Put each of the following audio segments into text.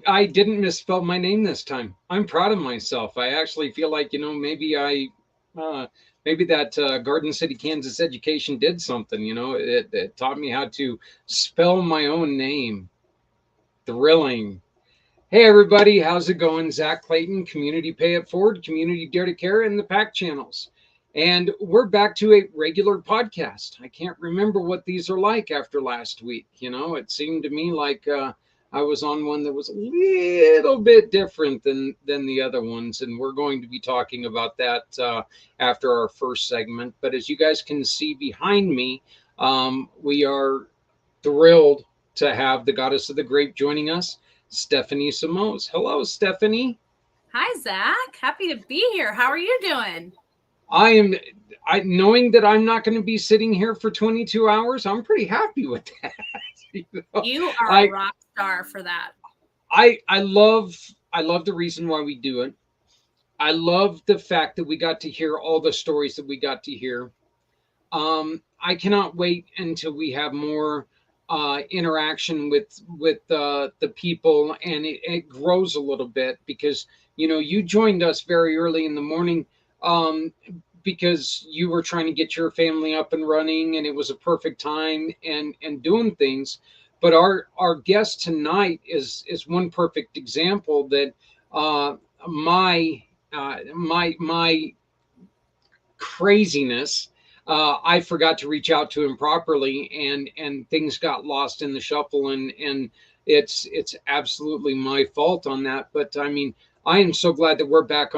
I didn't misspell my name this time. I'm proud of myself. I actually feel like, maybe that Garden City, Kansas education did something. It taught me how to spell my own name. Thrilling. Hey everybody, how's it going? Zach Clayton, Community Pay It Forward, Community Dare to Care, and the pACT channels. And we're back to a regular podcast. I can't remember what these are like after last week. It seemed to me like I was on one that was a little bit different than the other ones, and we're going to be talking about that after our first segment. But as you guys can see behind me, we are thrilled to have the goddess of the grape joining us, Stephanie Simoes. Hello, Stephanie. Hi, Zach. Happy to be here. How are you doing? Knowing that I'm not going to be sitting here for 22 hours, I'm pretty happy with that. You are a rock star for that. I love the reason why we do it. I love the fact that we got to hear all the stories that we got to hear. I cannot wait until we have more interaction with the people, and it grows a little bit, because you joined us very early in the morning because you were trying to get your family up and running, and it was a perfect time and doing things. But our guest tonight is one perfect example that my craziness, I forgot to reach out to him properly, and things got lost in the shuffle, and it's absolutely my fault on that. But I mean, I am so glad that we're back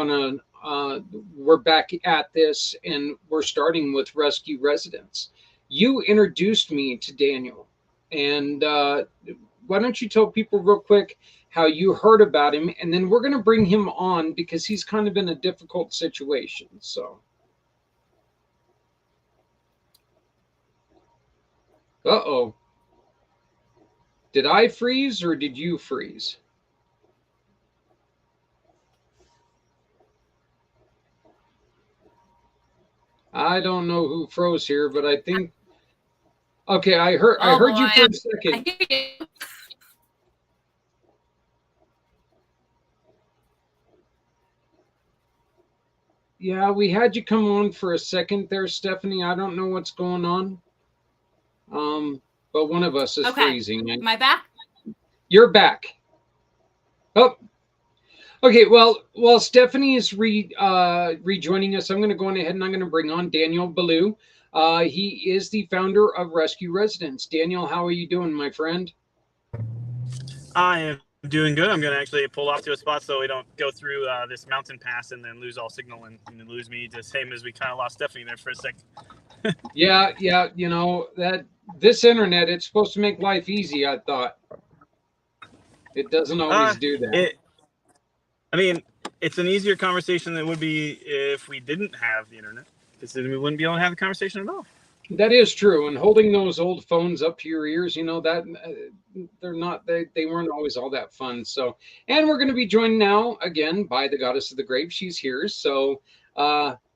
we're back at this, and we're starting with rescue residents. You introduced me to Daniel, and why don't you tell people real quick how you heard about him, and then we're going to bring him on because he's kind of in a difficult situation. So. Uh-oh. Did I freeze or did you freeze? I don't know who froze here, but I think. Okay, I heard you for a second. Yeah, we had you come on for a second there, Stephanie. I don't know what's going on. But one of us is freezing. Am I back? You're back. Oh, okay. Well, while Stephanie is rejoining us, I'm going to go on ahead and I'm going to bring on Daniel Ballou. He is the founder of Rescue Residents. Daniel, how are you doing, my friend? I am doing good. I'm going to actually pull off to a spot so we don't go through this mountain pass and then lose all signal and lose me, the same as we kind of lost Stephanie there for a second. Yeah. That this internet, it's supposed to make life easy, I thought. It doesn't always do that. It's an easier conversation than it would be if we didn't have the internet, because then we wouldn't be able to have the conversation at all. That is true. And holding those old phones up to your ears, that they weren't always all that fun. So, and we're going to be joined now again by the goddess of the grape. She's here. So,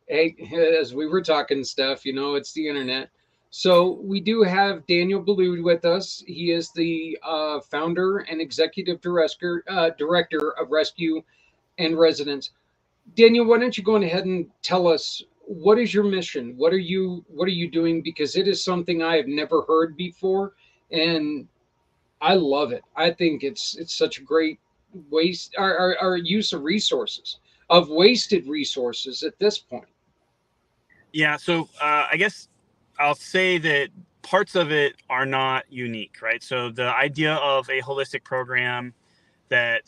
hey, as we were talking stuff, it's the internet. So we do have Daniel Ballou with us. He is the founder and executive director of Rescue and Residents. Daniel, why don't you go ahead and tell us, what is your mission? What are you doing? Because it is something I have never heard before, and I love it. I think it's such a great waste, our use of resources, of wasted resources at this point. Yeah. So I guess I'll say that parts of it are not unique, right? So the idea of a holistic program that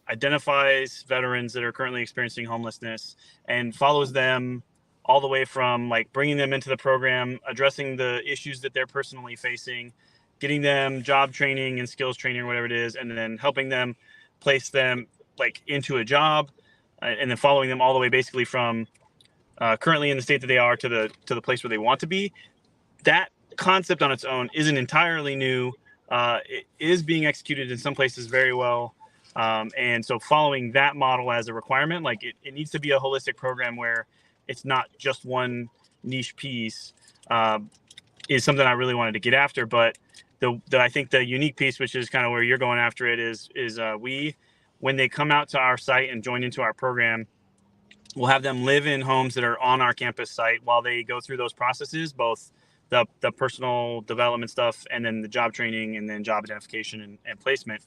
identifies veterans that are currently experiencing homelessness and follows them all the way from like bringing them into the program, addressing the issues that they're personally facing, getting them job training and skills training or whatever it is, and then helping them place them like into a job, and then following them all the way basically from currently in the state that they are to the place where they want to be. That concept on its own isn't entirely new. It is being executed in some places very well. And so following that model as a requirement, like it needs to be a holistic program where it's not just one niche piece, is something I really wanted to get after. But I think the unique piece, which is kind of where you're going after it, is when they come out to our site and join into our program, we'll have them live in homes that are on our campus site while they go through those processes, both the personal development stuff and then the job training and then job identification and placement.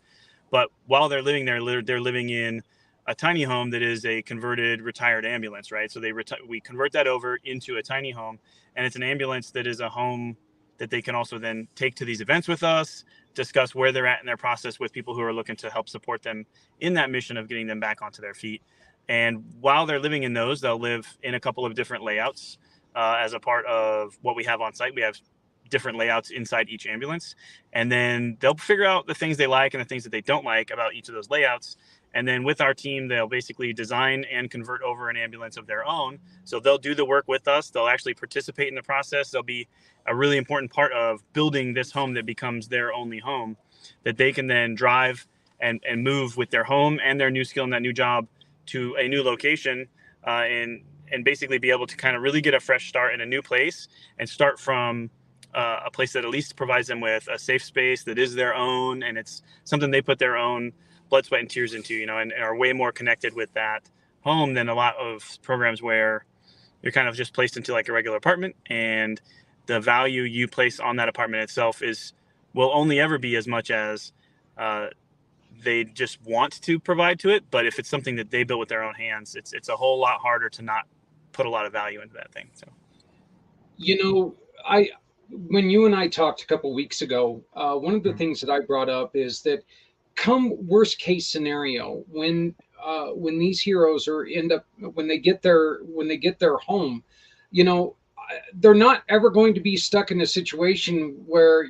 But while they're living there, they're living in a tiny home that is a converted retired ambulance, right? So we convert that over into a tiny home, and it's an ambulance that is a home that they can also then take to these events with us, discuss where they're at in their process with people who are looking to help support them in that mission of getting them back onto their feet. And while they're living in those, they'll live in a couple of different layouts as a part of what we have on site. We have different layouts inside each ambulance, and then they'll figure out the things they like and the things that they don't like about each of those layouts. And then with our team, they'll basically design and convert over an ambulance of their own. So they'll do the work with us. They'll actually participate in the process. They'll be a really important part of building this home that becomes their only home, that they can then drive and move with their home and their new skill and that new job to a new location, and basically be able to kind of really get a fresh start in a new place and start from a place that at least provides them with a safe space that is their own, and it's something they put their own blood, sweat, and tears into, and are way more connected with that home than a lot of programs where you're kind of just placed into like a regular apartment, and the value you place on that apartment itself will only ever be as much as they just want to provide to it. But if it's something that they built with their own hands, it's a whole lot harder to not put a lot of value into that thing. So, when you and I talked a couple weeks ago, one of the things that I brought up is that come worst case scenario, when these heroes when they get their home, they're not ever going to be stuck in a situation where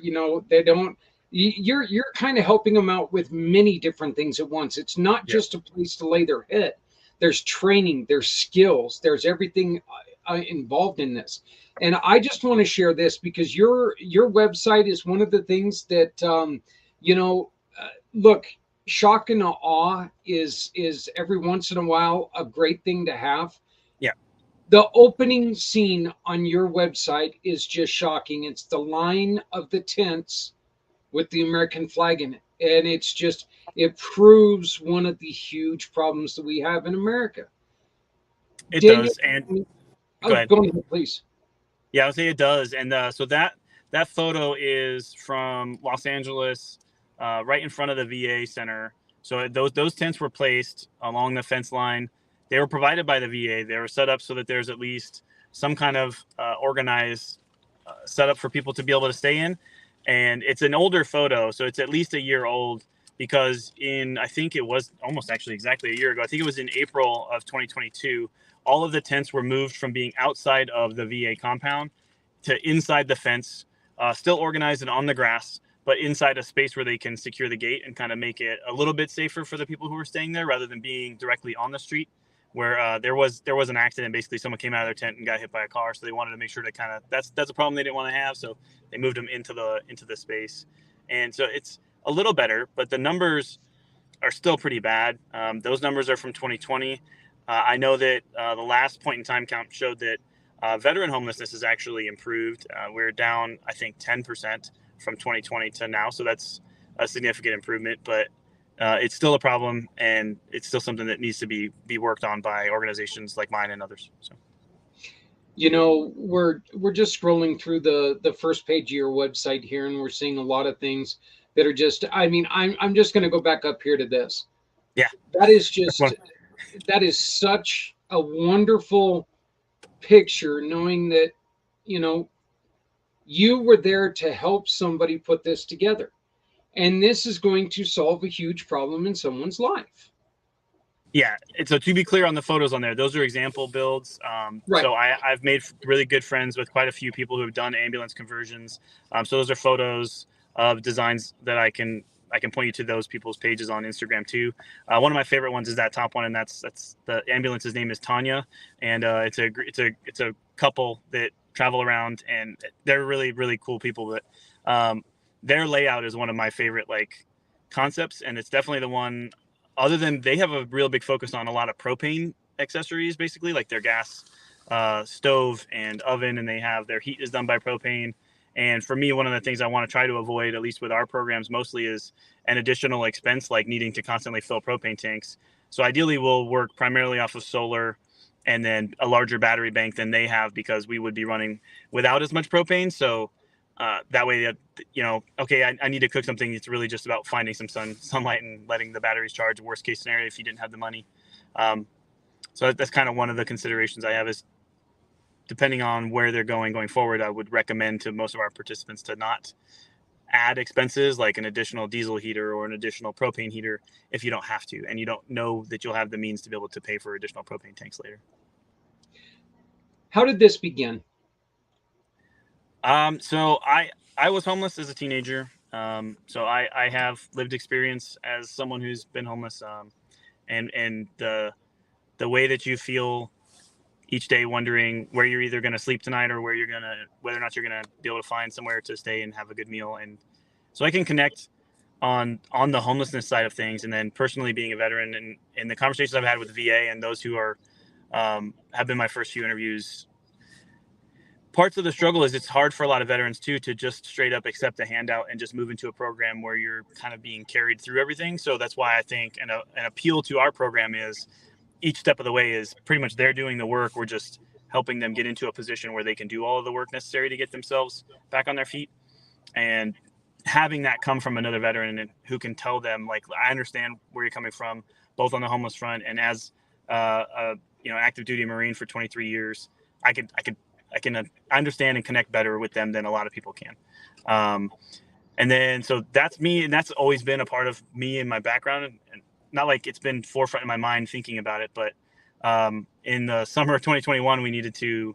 they don't. You're kind of helping them out with many different things at once. It's not just a place to lay their head. There's training, there's skills, there's everything involved in this. And I just want to share this because your website is one of the things that look, shock and awe is every once in a while a great thing to have. Yeah. The opening scene on your website is just shocking. It's the line of the tents with the American flag in it. And it proves one of the huge problems that we have in America. It does. And go ahead, please. Yeah, I would say it does. And so that photo is from Los Angeles, right in front of the VA center. So those tents were placed along the fence line. They were provided by the VA. They were set up so that there's at least some kind of organized setup for people to be able to stay in. And it's an older photo, so it's at least a year old, because I think it was almost actually exactly a year ago. I think it was in April of 2022. All of the tents were moved from being outside of the VA compound to inside the fence, still organized and on the grass, but inside a space where they can secure the gate and kind of make it a little bit safer for the people who are staying there, rather than being directly on the street, where there was an accident. Basically, someone came out of their tent and got hit by a car, so they wanted to make sure to kind of that's a problem they didn't want to have, so they moved them into the space. And so it's a little better, but the numbers are still pretty bad. Those numbers are from 2020. I know that the last point in time count showed that veteran homelessness has actually improved. We're down, I think, 10% from 2020 to now, so that's a significant improvement. But it's still a problem, and it's still something that needs to be worked on by organizations like mine and others. So, we're just scrolling through the first page of your website here, and we're seeing a lot of things that are just. I mean, I'm just going to go back up here to this. Yeah, that is such a wonderful picture, knowing that you were there to help somebody put this together. And this is going to solve a huge problem in someone's life. Yeah. And so to be clear on the photos on there, those are example builds. Right. So I've made really good friends with quite a few people who have done ambulance conversions. So those are photos of designs that I can I can point you to those people's pages on Instagram too. One of my favorite ones is that top one, and that's the ambulance's name is Tanya, and it's a couple that travel around, and they're really, really cool people. But their layout is one of my favorite like concepts, and it's definitely the one. Other than they have a real big focus on a lot of propane accessories, basically like their gas stove and oven, and they have their heat is done by propane. And for me, one of the things I want to try to avoid, at least with our programs mostly, is an additional expense like needing to constantly fill propane tanks. So ideally, we'll work primarily off of solar and then a larger battery bank than they have, because we would be running without as much propane. So that way, okay, I need to cook something. It's really just about finding some sunlight and letting the batteries charge. Worst case scenario, if you didn't have the money. So that's kind of one of the considerations I have, is depending on where they're going forward, I would recommend to most of our participants to not add expenses like an additional diesel heater or an additional propane heater if you don't have to, and you don't know that you'll have the means to be able to pay for additional propane tanks later. How did this begin? So I was homeless as a teenager. So I have lived experience as someone who's been homeless. And the way that you feel each day, wondering where you're either going to sleep tonight or whether or not you're going to be able to find somewhere to stay and have a good meal. And so I can connect on the homelessness side of things. And then personally being a veteran, and the conversations I've had with the VA and those who are, have been my first few interviews, parts of the struggle is it's hard for a lot of veterans too, to just straight up accept a handout and just move into a program where you're kind of being carried through everything. So that's why I think an appeal to our program is each step of the way is pretty much they're doing the work. We're just helping them get into a position where they can do all of the work necessary to get themselves back on their feet. And having that come from another veteran who can tell them, like, I understand where you're coming from, both on the homeless front and as active duty Marine for 23 years, I can understand and connect better with them than a lot of people can. And then, so that's me. And that's always been a part of me and my background, and not like it's been forefront in my mind thinking about it, but in the summer of 2021, we needed to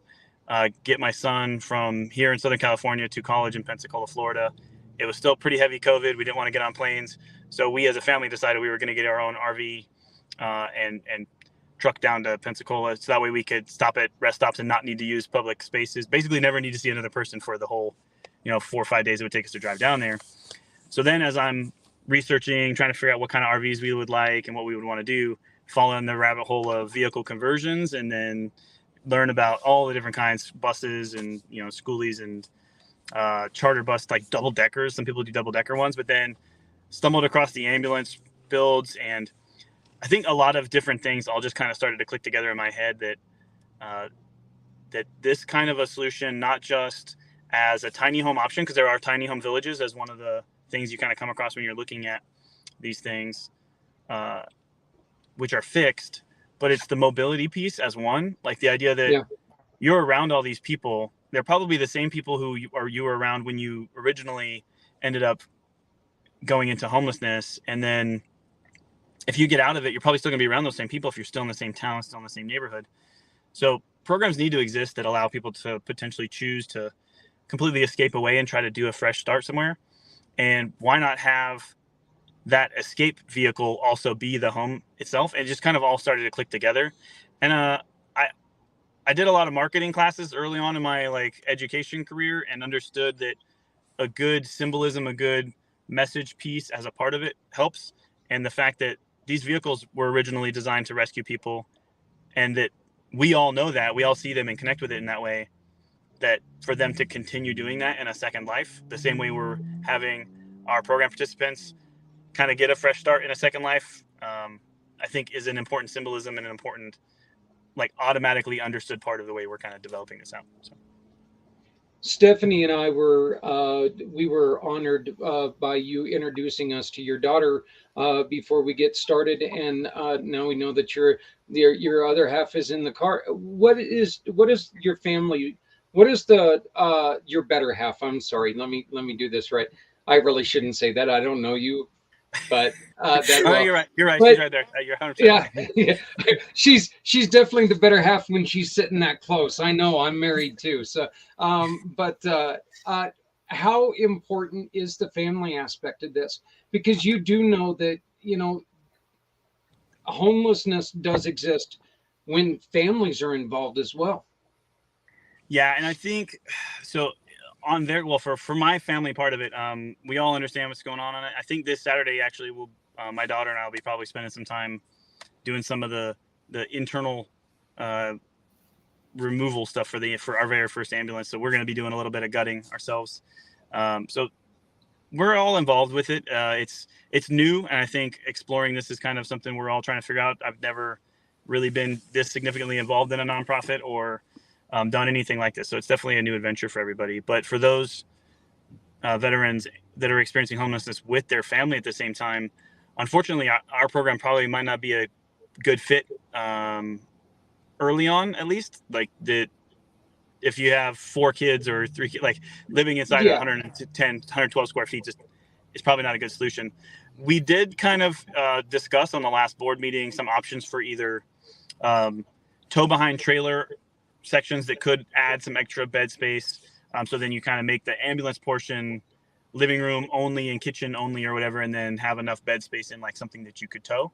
get my son from here in Southern California to college in Pensacola, Florida. It was still pretty heavy COVID. We didn't want to get on planes. So we as a family decided we were going to get our own RV and truck down to Pensacola. So that way we could stop at rest stops and not need to use public spaces. Basically never need to see another person for the whole, 4 or 5 days it would take us to drive down there. So then as I'm researching, trying to figure out what kind of RVs we would like and what we would want to do, fall in the rabbit hole of vehicle conversions, and then learn about all the different kinds, buses and, schoolies and charter bus, like double deckers. Some people do double decker ones, but then stumbled across the ambulance builds. And I think a lot of different things all just kind of started to click together in my head that this kind of a solution, not just as a tiny home option, because there are tiny home villages as one of the things you kind of come across when you're looking at these things, which are fixed, but it's the mobility piece as one, like the idea that you're around all these people. They're probably the same people who you were around when you originally ended up going into homelessness. And then if you get out of it, you're probably still gonna be around those same people if you're still in the same town, still in the same neighborhood. So programs need to exist that allow people to potentially choose to completely escape away and try to do a fresh start somewhere. And why not have that escape vehicle also be the home itself? And it just kind of all started to click together. And I did a lot of marketing classes early on in my education career, and understood that a good symbolism, a good message piece as a part of it helps. And the fact that these vehicles were originally designed to rescue people, and that we all know that, we all see them and connect with it in that way, that for them to continue doing that in a second life, the same way we're having our program participants kind of get a fresh start in a second life, I think is an important symbolism and an important, automatically understood part of the way we're kind of developing this out. So. Stephanie and I were honored by you introducing us to your daughter before we get started, and now we know that your other half is in the car. What is your family? What is your better half? I'm sorry. Let me do this right. I really shouldn't say that. I don't know you, but you're right. But, she's right there. You're 100% right. Yeah. She's definitely the better half when she's sitting that close. I know. I'm married too. So, but how important is the family aspect of this? Because you do know that, homelessness does exist when families are involved as well. Yeah, and I think so on there. Well, for my family part of it, we all understand what's going on it. I think this Saturday actually will my daughter and I will be probably spending some time doing some of the internal uh, removal stuff for our very first ambulance. So we're going to be doing a little bit of gutting ourselves. So we're all involved with it. It's new, and I think exploring this is kind of something we're all trying to figure out. I've never really been this significantly involved in a nonprofit or done anything like this, so it's definitely a new adventure for everybody. But for those veterans that are experiencing homelessness with their family at the same time, unfortunately, our program probably might not be a good fit early on, at least. Like if you have 4 kids or 3 kids, like living inside of Yeah. 110, 112 square feet, just it's probably not a good solution. We did kind of discuss on the last board meeting some options for either tow behind trailer sections that could add some extra bed space. So then you kind of make the ambulance portion living room only and kitchen only or whatever, and then have enough bed space in like something that you could tow.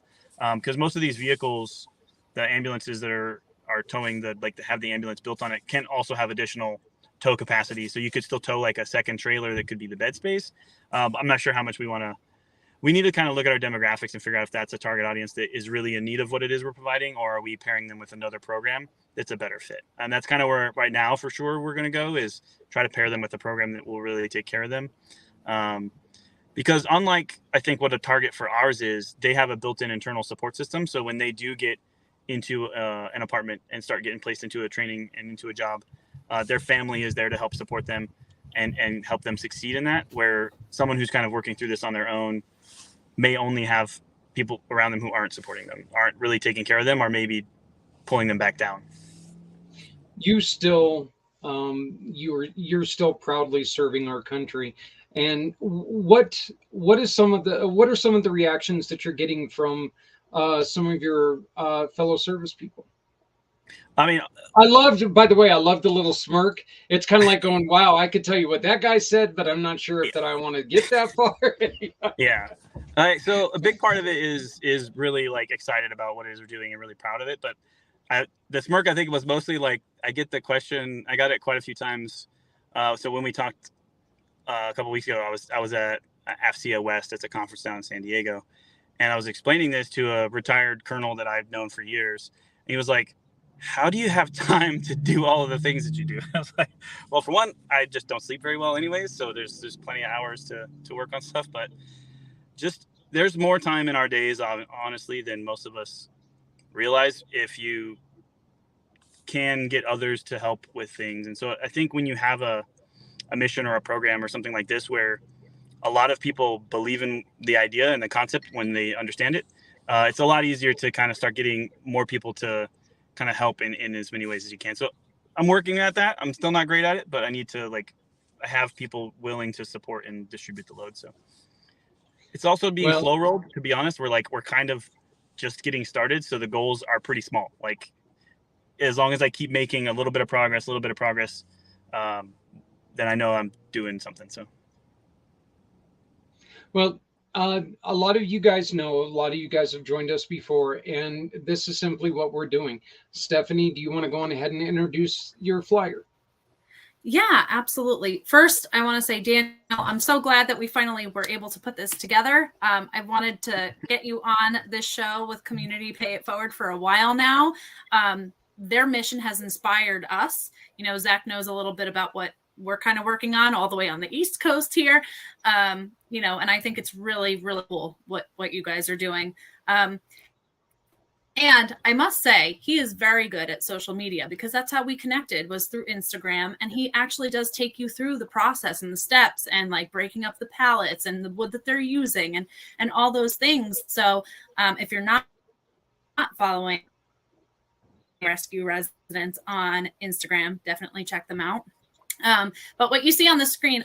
Because most of these vehicles, the ambulances that are towing that have the ambulance built on it, can also have additional tow capacity. So you could still tow like a second trailer that could be the bed space. I'm not sure how much we need to kind of look at our demographics and figure out if that's a target audience that is really in need of what it is we're providing, or are we pairing them with another program that's a better fit. And that's kind of where right now for sure we're going to go, is try to pair them with a program that will really take care of them. Because unlike I think what a target for ours is, they have a built-in internal support system. So when they do get into an apartment and start getting placed into a training and into a job, their family is there to help support them and help them succeed in that, where someone who's kind of working through this on their own may only have people around them who aren't supporting them, aren't really taking care of them, or maybe pulling them back down. You still, you're still proudly serving our country. And what are some of the reactions that you're getting from some of your fellow service people? I mean, By the way, I love the little smirk. It's kind of like going, wow, I could tell you what that guy said, but I'm not sure if that I want to get that far. Yeah. So a big part of it is really like excited about what it is we're doing and really proud of it. But the smirk, I think, was mostly like, I get the question, I got it quite a few times. So when we talked a couple weeks ago, I was at AFCEA West. It's a conference down in San Diego. And I was explaining this to a retired colonel that I've known for years. And he was like, how do you have time to do all of the things that you do? I was like, well, for one, I just don't sleep very well anyways. So there's plenty of hours to work on stuff, but just there's more time in our days, honestly, than most of us realize, if you can get others to help with things. And so I think when you have a mission or a program or something like this, where a lot of people believe in the idea and the concept when they understand it, it's a lot easier to kind of start getting more people to kind of help in as many ways as you can. So I'm working at that. I'm still not great at it, but I need to have people willing to support and distribute the load. So it's also being slow rolled, to be honest. We're kind of just getting started. So the goals are pretty small. Like, as long as I keep making a little bit of progress, then I know I'm doing something. So. Well, a lot of you guys know, a lot of you guys have joined us before, and this is simply what we're doing. Stephanie, do you want to go on ahead and introduce your flyer? Yeah, absolutely. First, I want to say, Daniel, I'm so glad that we finally were able to put this together. I wanted to get you on this show with Community Pay It Forward for a while now. Their mission has inspired us. Zach knows a little bit about what we're kind of working on all the way on the East Coast here. And I think it's really, really cool what you guys are doing. And I must say, he is very good at social media, because that's how we connected, was through Instagram. And he actually does take you through the process and the steps, and like breaking up the pallets and the wood that they're using and all those things. So if you're not following Rescue Residents on Instagram, definitely check them out. But what you see on the screen,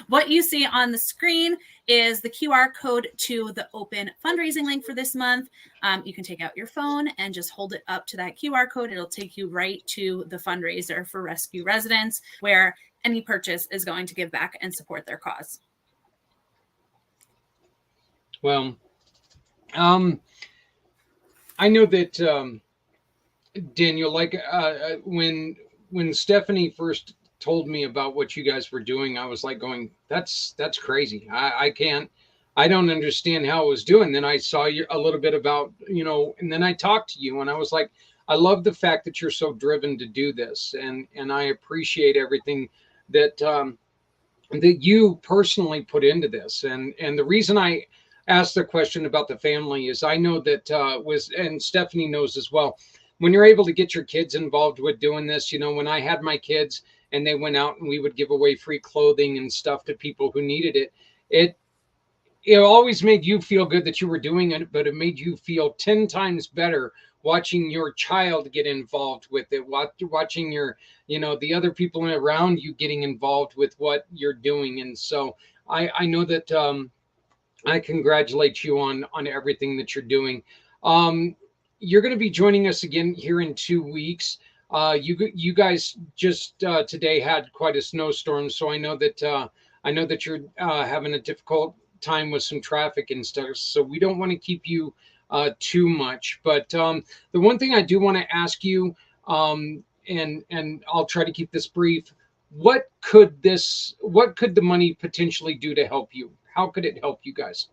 what you see on the screen is the QR code to the open fundraising link for this month. You can take out your phone and just hold it up to that QR code. It'll take you right to the fundraiser for Rescue Residents, where any purchase is going to give back and support their cause. Well, I know that Daniel, like when Stephanie first told me about what you guys were doing, I was like going, that's crazy. I don't understand how it was doing. Then I saw you a little bit about, and then I talked to you and I was like, I love the fact that you're so driven to do this. And I appreciate everything that, that you personally put into this. And the reason I asked the question about the family is I know that and Stephanie knows as well, when you're able to get your kids involved with doing this, when I had my kids and they went out and we would give away free clothing and stuff to people who needed it always made you feel good that you were doing it, but it made you feel 10 times better watching your child get involved with it, watching your, the other people around you getting involved with what you're doing. And so I know that I congratulate you on everything that you're doing. You're going to be joining us again here in 2 weeks. You guys just today had quite a snowstorm, so I know that you're having a difficult time with some traffic and stuff. So we don't want to keep you too much. But the one thing I do want to ask you, and I'll try to keep this brief. What could the money potentially do to help you? How could it help you guys?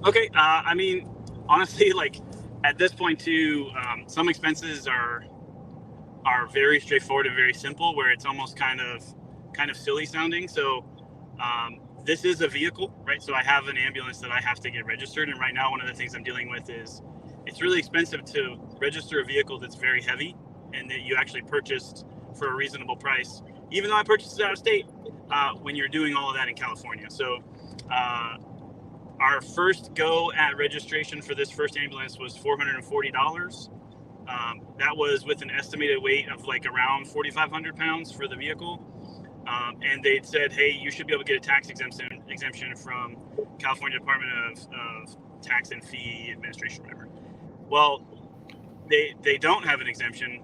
Okay. I mean, honestly, like at this point too, some expenses are very straightforward and very simple, where it's almost kind of silly sounding. So this is a vehicle, right? So I have an ambulance that I have to get registered. And right now, one of the things I'm dealing with is it's really expensive to register a vehicle that's very heavy and that you actually purchased for a reasonable price, even though I purchased it out of state, when you're doing all of that in California. So our first go at registration for this first ambulance was $440. That was with an estimated weight of like around 4,500 pounds for the vehicle. And they'd said, hey, you should be able to get a tax exemption from California Department of Tax and Fee Administration, whatever. Well, they don't have an exemption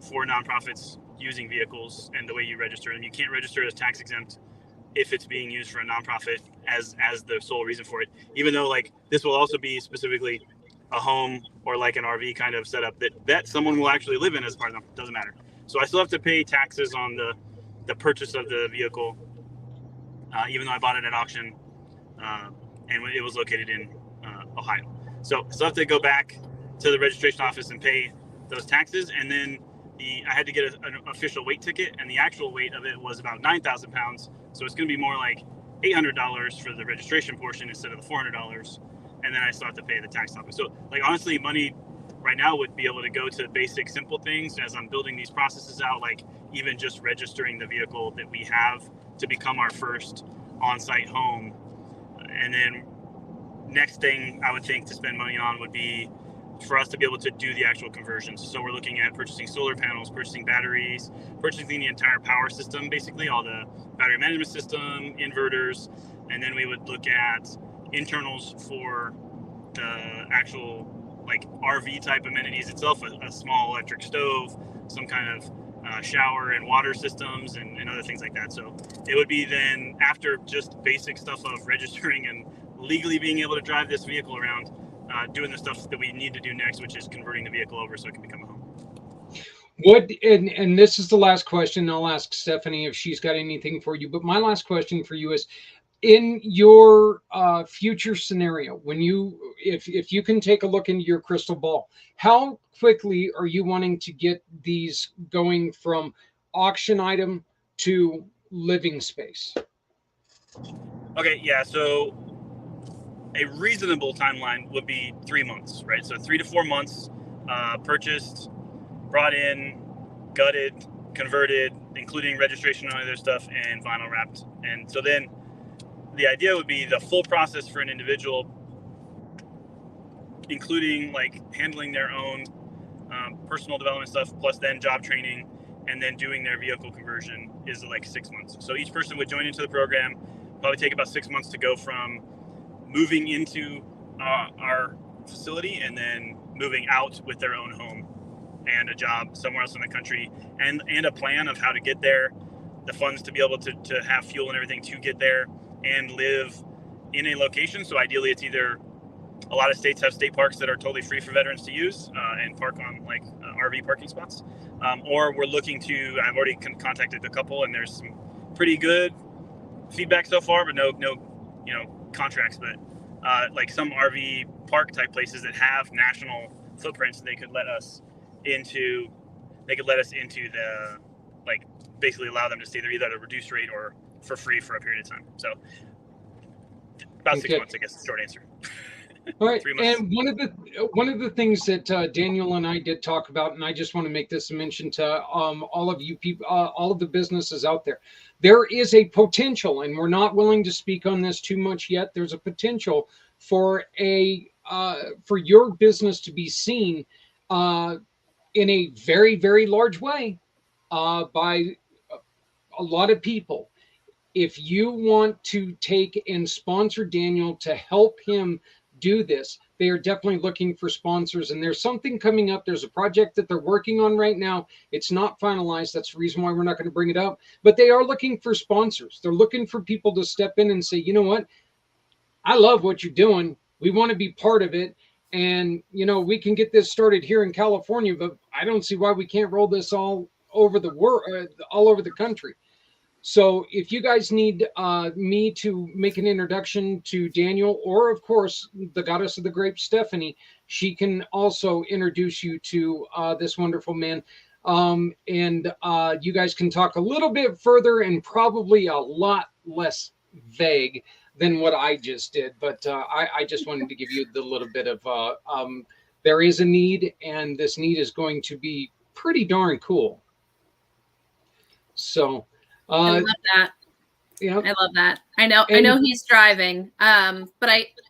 for nonprofits using vehicles and the way you register them. You can't register as tax exempt if it's being used for a nonprofit as the sole reason for it, even though like this will also be specifically a home or like an RV kind of setup that someone will actually live in as part of them. Doesn't matter. So I still have to pay taxes on the purchase of the vehicle, even though I bought it at auction, and it was located in Ohio. So I still have to go back to the registration office and pay those taxes. And then I had to get an official weight ticket, and the actual weight of it was about 9,000 pounds. So it's going to be more like $800 for the registration portion instead of the $400. And then I still have to pay the tax office. So like, honestly, money right now would be able to go to basic, simple things as I'm building these processes out, like even just registering the vehicle that we have to become our first on-site home. And then next thing I would think to spend money on would be for us to be able to do the actual conversions. So we're looking at purchasing solar panels, purchasing batteries, purchasing the entire power system, basically all the battery management system, inverters, and then we would look at internals for the actual like RV type amenities itself, a small electric stove, some kind of shower and water systems and other things like that. So it would be then after just basic stuff of registering and legally being able to drive this vehicle around, doing the stuff that we need to do next, which is converting the vehicle over so it can become a home. And this is the last question. I'll ask Stephanie if she's got anything for you. But my last question for you is, in your future scenario, if you can take a look into your crystal ball, how quickly are you wanting to get these going from auction item to living space? Okay, yeah. So a reasonable timeline would be 3 months, right? So 3 to 4 months, purchased, brought in, gutted, converted, including registration and other stuff, and vinyl wrapped. And so then the idea would be the full process for an individual, including like handling their own personal development stuff, plus then job training, and then doing their vehicle conversion is like 6 months. So each person would join into the program, probably take about 6 months to go from moving into our facility and then moving out with their own home. and a job somewhere else in the country, and a plan of how to get there, the funds to be able to have fuel and everything to get there and live in a location. So ideally it's either, a lot of states have state parks that are totally free for veterans to use and park on like RV parking spots. Or we're looking to, I've already contacted a couple, and there's some pretty good feedback so far, but no, contracts, but like some RV park type places that have national footprints, they could let us into the, like, basically allow them to stay there either at a reduced rate or for free for a period of time. So about 6 months, I guess, the short answer. All right. And one of the things that Daniel and I did talk about, and I just want to make this a mention to all of you people, all of the businesses out there, there is a potential, and we're not willing to speak on this too much yet. There's a potential for your business to be seen in a very, very large way by a lot of people. If you want to take and sponsor Daniel to help him do this, they are definitely looking for sponsors, and there's something coming up. There's a project that they're working on right now. It's not finalized. That's the reason why we're not going to bring it up, but they are looking for sponsors. They're looking for people to step in and say, you know what, I love what you're doing. We want to be part of it. And, we can get this started here in California, but I don't see why we can't roll this all over the world, all over the country. So if you guys need me to make an introduction to Daniel, or of course, the goddess of the grape, Stephanie, she can also introduce you to this wonderful man. And you guys can talk a little bit further and probably a lot less vague than what I just did. But I just wanted to give you the little bit of, there is a need, and this need is going to be pretty darn cool. So... I love that. Yeah, I love that. I know he's driving. But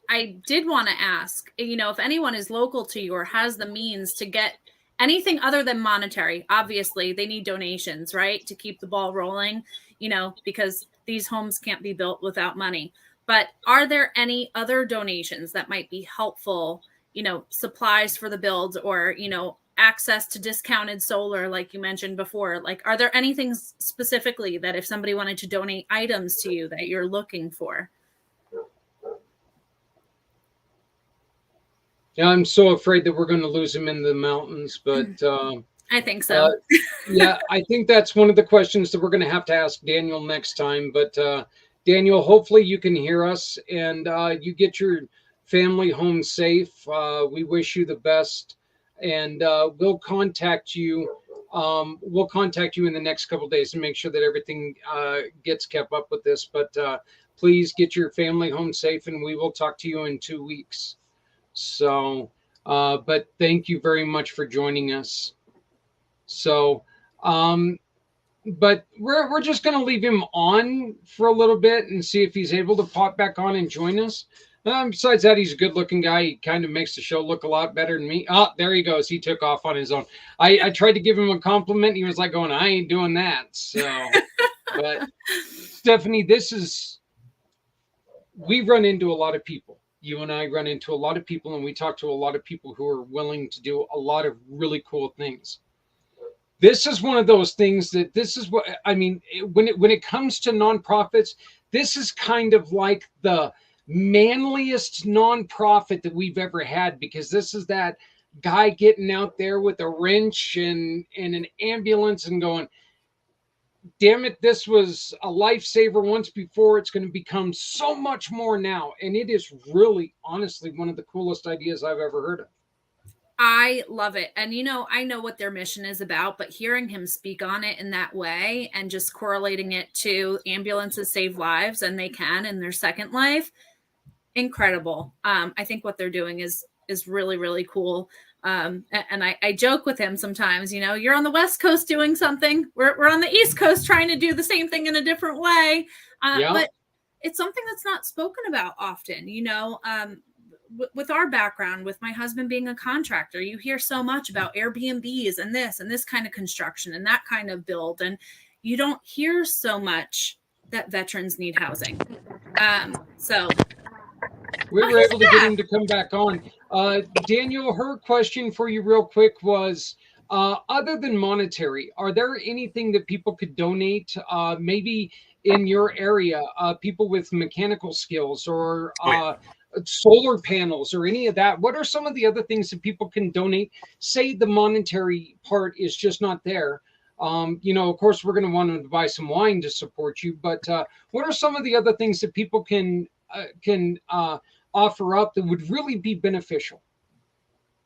I did want to ask, if anyone is local to you or has the means to get anything other than monetary, obviously they need donations, right? To keep the ball rolling, because these homes can't be built without money. But are there any other donations that might be helpful, supplies for the build, or, access to discounted solar, like you mentioned before? Like, are there anything specifically that if somebody wanted to donate items to you that you're looking for? Yeah, I'm so afraid that we're going to lose him in the mountains, but I think so. Yeah, I think that's one of the questions that we're going to have to ask Daniel next time. But Daniel, hopefully you can hear us, and you get your family home safe. We wish you the best. And we'll contact you. We'll contact you in the next couple of days and make sure that everything gets kept up with this. But please get your family home safe, and we will talk to you in 2 weeks. So, but thank you very much for joining us. So, but we're just going to leave him on for a little bit and see if he's able to pop back on and join us. Besides that, he's a good-looking guy. He kind of makes the show look a lot better than me. Oh, there he goes. He took off on his own. I tried to give him a compliment. He was like going, I ain't doing that. So, but Stephanie, we run into a lot of people. You and I run into a lot of people, and we talk to a lot of people who are willing to do a lot of really cool things. This is one of those things that when it comes to nonprofits, this is kind of like the manliest nonprofit that we've ever had, because this is that guy getting out there with a wrench and an ambulance and going, damn it, this was a lifesaver once before. It's going to become so much more now. And it is really, honestly, one of the coolest ideas I've ever heard of. I love it. And, I know what their mission is about, but hearing him speak on it in that way and just correlating it to ambulances save lives, and they can in their second life, incredible. I think what they're doing is really, really cool. And I joke with him sometimes, you're on the West Coast doing something. We're on the East Coast trying to do the same thing in a different way. But it's something that's not spoken about often, with our background, with my husband being a contractor, you hear so much about Airbnbs and this kind of construction and that kind of build. And you don't hear so much that veterans need housing. So we were able to get him to come back on. Daniel, her question for you real quick was, other than monetary, are there anything that people could donate? Maybe in your area, people with mechanical skills or Oh yeah. solar panels or any of that. What are some of the other things that people can donate? Say the monetary part is just not there. Of course, we're going to want to buy some wine to support you. But what are some of the other things that people can offer up that would really be beneficial?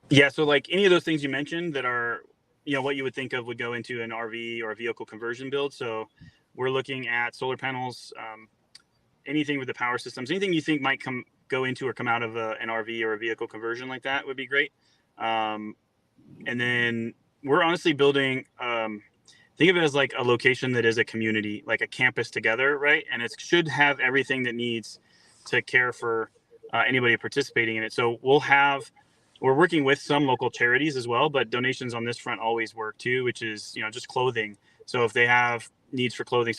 Yeah, so like any of those things you mentioned that are, what you would think of would go into an RV or a vehicle conversion build. So we're looking at solar panels, anything with the power systems, anything you think might go into or come out of an RV or a vehicle conversion like that would be great. And then we're honestly building, think of it as like a location that is a community, like a campus together, right? And it should have everything that needs to care for anybody participating in it. So we're working with some local charities as well, but donations on this front always work too, which is, just clothing. So if they have needs for clothing.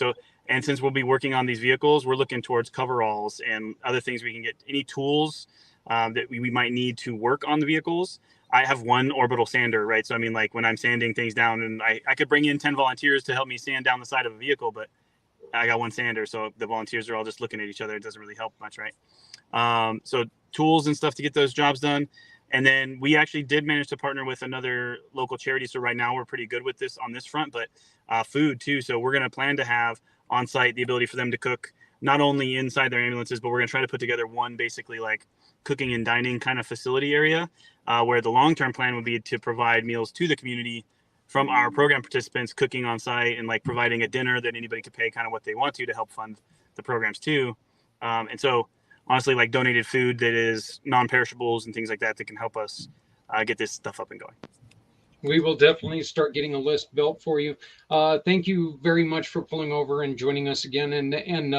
And since we'll be working on these vehicles, we're looking towards coveralls and other things we can get, any tools that we might need to work on the vehicles. I have one orbital sander, right? So, I mean, like when I'm sanding things down, and I could bring in 10 volunteers to help me sand down the side of a vehicle, but I got one sander. So the volunteers are all just looking at each other. It doesn't really help much, right? So tools and stuff to get those jobs done. And then we actually did manage to partner with another local charity. So right now we're pretty good with this on this front, but food too. So we're going to plan to have on site the ability for them to cook not only inside their ambulances, but we're going to try to put together one basically like cooking and dining kind of facility area where the long-term plan would be to provide meals to the community from our program participants cooking on site and like providing a dinner that anybody could pay kind of what they want to help fund the programs too. And so honestly, like donated food that is non-perishables and things like that can help us get this stuff up and going. We will definitely start getting a list built for you. Thank you very much for pulling over and joining us again. And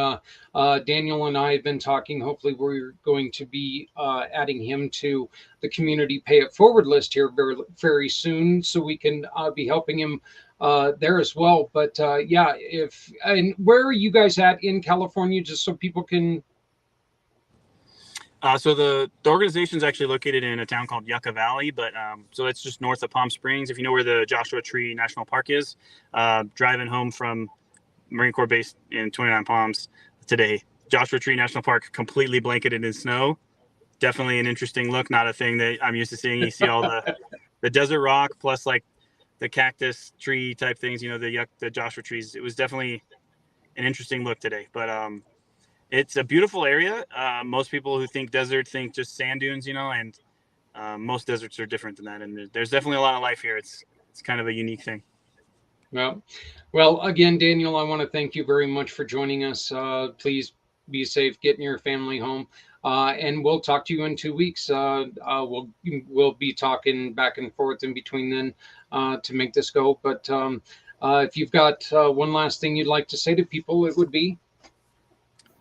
Daniel and I have been talking. Hopefully, we're going to be adding him to the community pay it forward list here very, very soon, so we can be helping him there as well. But yeah, where are you guys at in California, just so people can. So the organization is actually located in a town called Yucca Valley, but so it's just north of Palm Springs. If you know where the Joshua Tree National Park is, driving home from Marine Corps Base in 29 Palms today, Joshua Tree National Park completely blanketed in snow. Definitely an interesting look, not a thing that I'm used to seeing. You see all the desert rock plus like the cactus tree type things, the Joshua trees. It was definitely an interesting look today, but it's a beautiful area. Most people who think desert think just sand dunes, and most deserts are different than that. And there's definitely a lot of life here. It's kind of a unique thing. Well, again, Daniel, I want to thank you very much for joining us. Please be safe, getting your family home, and we'll talk to you in 2 weeks. We'll be talking back and forth in between then to make this go. But if you've got one last thing you'd like to say to people, it would be.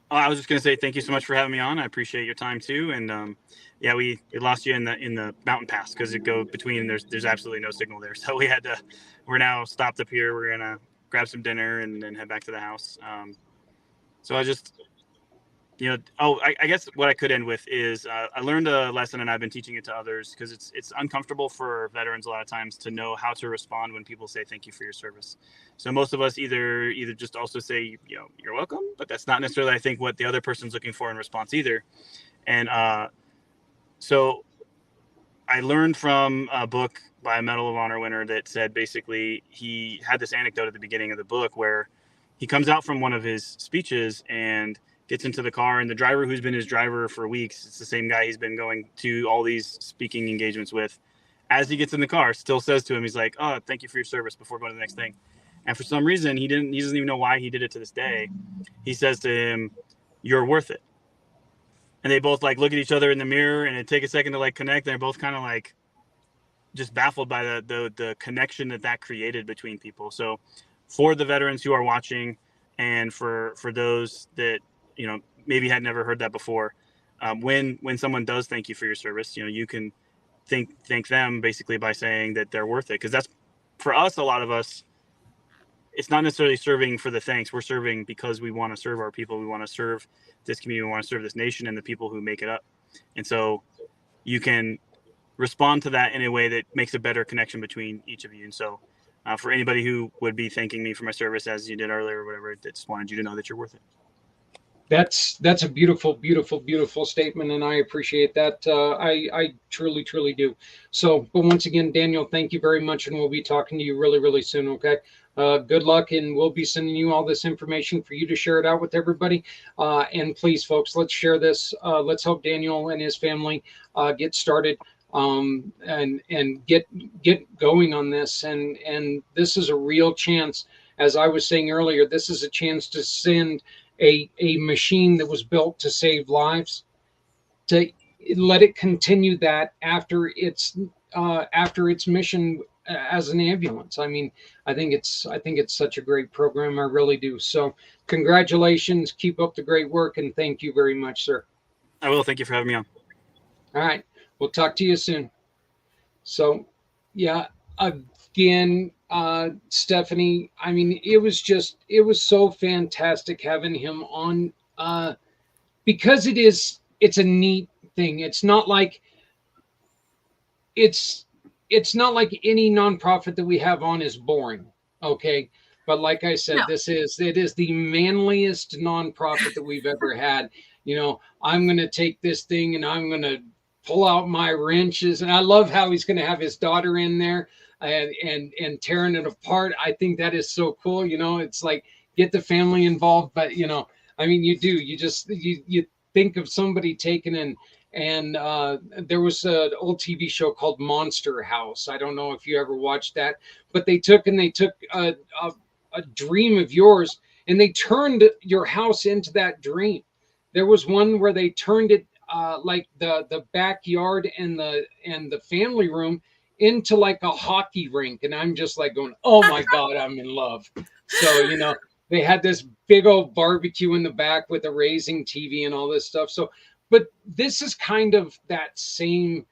I was just going to say thank you so much for having me on. I appreciate your time too. And yeah, we lost you in the mountain pass because it go between. There's absolutely no signal there, so we're now stopped up here. We're gonna grab some dinner and then head back to the house. So I just I guess what I could end with is I learned a lesson and I've been teaching it to others because it's uncomfortable for veterans a lot of times to know how to respond when people say thank you for your service. So most of us either just also say, you're welcome, but that's not necessarily, I think, what the other person's looking for in response either. And so I learned from a book by a Medal of Honor winner that said basically he had this anecdote at the beginning of the book where he comes out from one of his speeches and gets into the car, and the driver who's been his driver for weeks, it's the same guy he's been going to all these speaking engagements with, as he gets in the car, still says to him, he's like, oh, thank you for your service before going to the next thing. And for some reason, he doesn't even know why he did it to this day. He says to him, you're worth it. And they both like look at each other in the mirror and it take a second to like connect. They're both kind of like just baffled by the connection that created between people. So for the veterans who are watching and for those that, maybe had never heard that before. When someone does thank you for your service, you can thank them basically by saying that they're worth it. Because that's, for us, a lot of us, it's not necessarily serving for the thanks. We're serving because we want to serve our people. We want to serve this community. We want to serve this nation and the people who make it up. And so you can respond to that in a way that makes a better connection between each of you. And so for anybody who would be thanking me for my service as you did earlier or whatever, just wanted you to know that you're worth it. That's a beautiful, beautiful, beautiful statement, and I appreciate that. I truly, truly do. So, but once again, Daniel, thank you very much, and we'll be talking to you really, really soon. Okay. Good luck, and we'll be sending you all this information for you to share it out with everybody. And please, folks, let's share this. Let's help Daniel and his family get started and get going on this. And this is a real chance, as I was saying earlier. This is a chance to send a machine that was built to save lives, to let it continue that after its mission as an ambulance. I mean, I think it's such a great program. I really do. So congratulations, keep up the great work, and thank you very much, sir. I will. Thank you for having me on. All right, we'll talk to you soon. So yeah, again, Stephanie, I mean, it was so fantastic having him on, because it's a neat thing. It's not like any nonprofit that we have on is boring. Okay. But like I said, No. it is the manliest nonprofit that we've ever had. I'm going to take this thing and I'm going to pull out my wrenches. And I love how he's going to have his daughter in there and tearing it apart. I think that is so cool. It's like, get the family involved. But, I mean, you think of somebody taking and there was an old TV show called Monster House. I don't know if you ever watched that, but they took a dream of yours and they turned your house into that dream. There was one where they turned it like the backyard and the family room into like a hockey rink. And I'm just like going, oh my God, I'm in love. So, they had this big old barbecue in the back with a raising TV and all this stuff. So, but this is kind of that same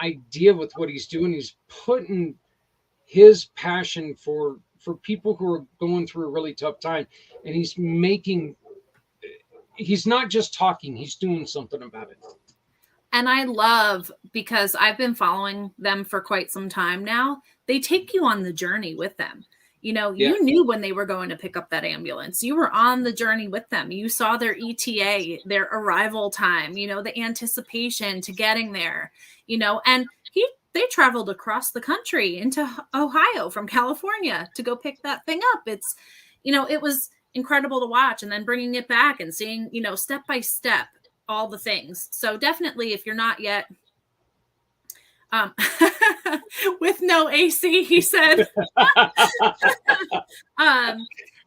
idea with what he's doing. He's putting his passion for people who are going through a really tough time, and he's not just talking, he's doing something about it. And I love, because I've been following them for quite some time now, they take you on the journey with them. You knew when they were going to pick up that ambulance. You were on the journey with them. You saw their ETA, their arrival time, the anticipation to getting there, and they traveled across the country into Ohio from California to go pick that thing up. It's, it was incredible to watch, and then bringing it back and seeing, step by step, all the things. So definitely, if you're not yet, with no AC, he said,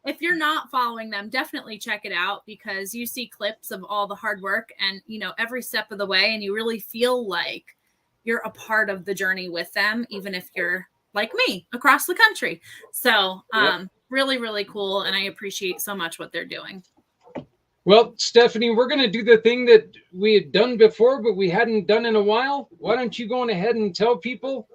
if you're not following them, definitely check it out, because you see clips of all the hard work and, every step of the way, and you really feel like you're a part of the journey with them, even if you're like me across the country. So, really, really cool. And I appreciate so much what they're doing. Well, Stephanie, we're going to do the thing that we had done before, but we hadn't done in a while. Why don't you go on ahead and tell people,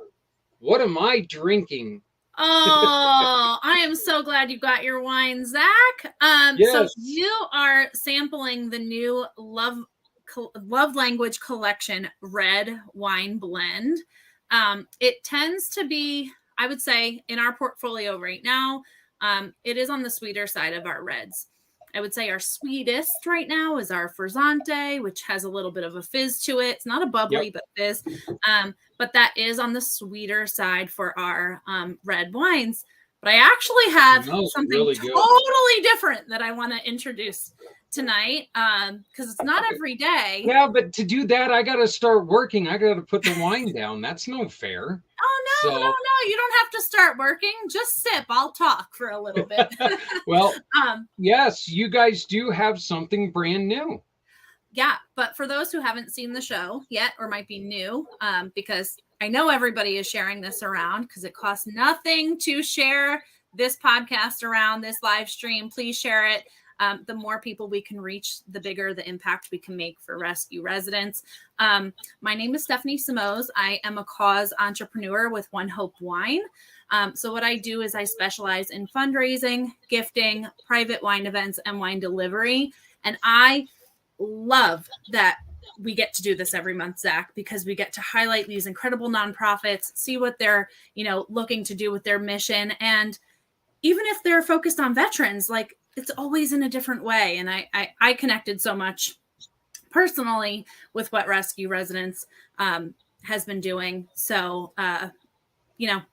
what am I drinking? Oh, I am so glad you got your wine, Zach. Yes. So you are sampling the new Love Language Collection red wine blend. It tends to be, I would say, in our portfolio right now, it is on the sweeter side of our reds. I would say our sweetest right now is our Frizzante, which has a little bit of a fizz to it. It's not a bubbly, but fizz. But that is on the sweeter side for our red wines. But I actually have something really totally different that I want to introduce tonight, because it's not every day. Yeah, but to do that, I got to start working. I got to put the wine down. That's no fair. Oh, no, no. You don't have to start working. Just sip. I'll talk for a little bit. Well, yes, you guys do have something brand new. Yeah, but for those who haven't seen the show yet or might be new, because I know everybody is sharing this around, because it costs nothing to share this podcast around, this live stream. Please share it. The more people we can reach, the bigger the impact we can make for rescue residents. My name is Stephanie Simoes. I am a cause entrepreneur with One Hope Wine. So what I do is I specialize in fundraising, gifting, private wine events, and wine delivery. And I love that we get to do this every month, Zach, because we get to highlight these incredible nonprofits, see what they're, looking to do with their mission. And even if they're focused on veterans, like, it's always in a different way. And I connected so much personally with what Rescue Residence has been doing. So,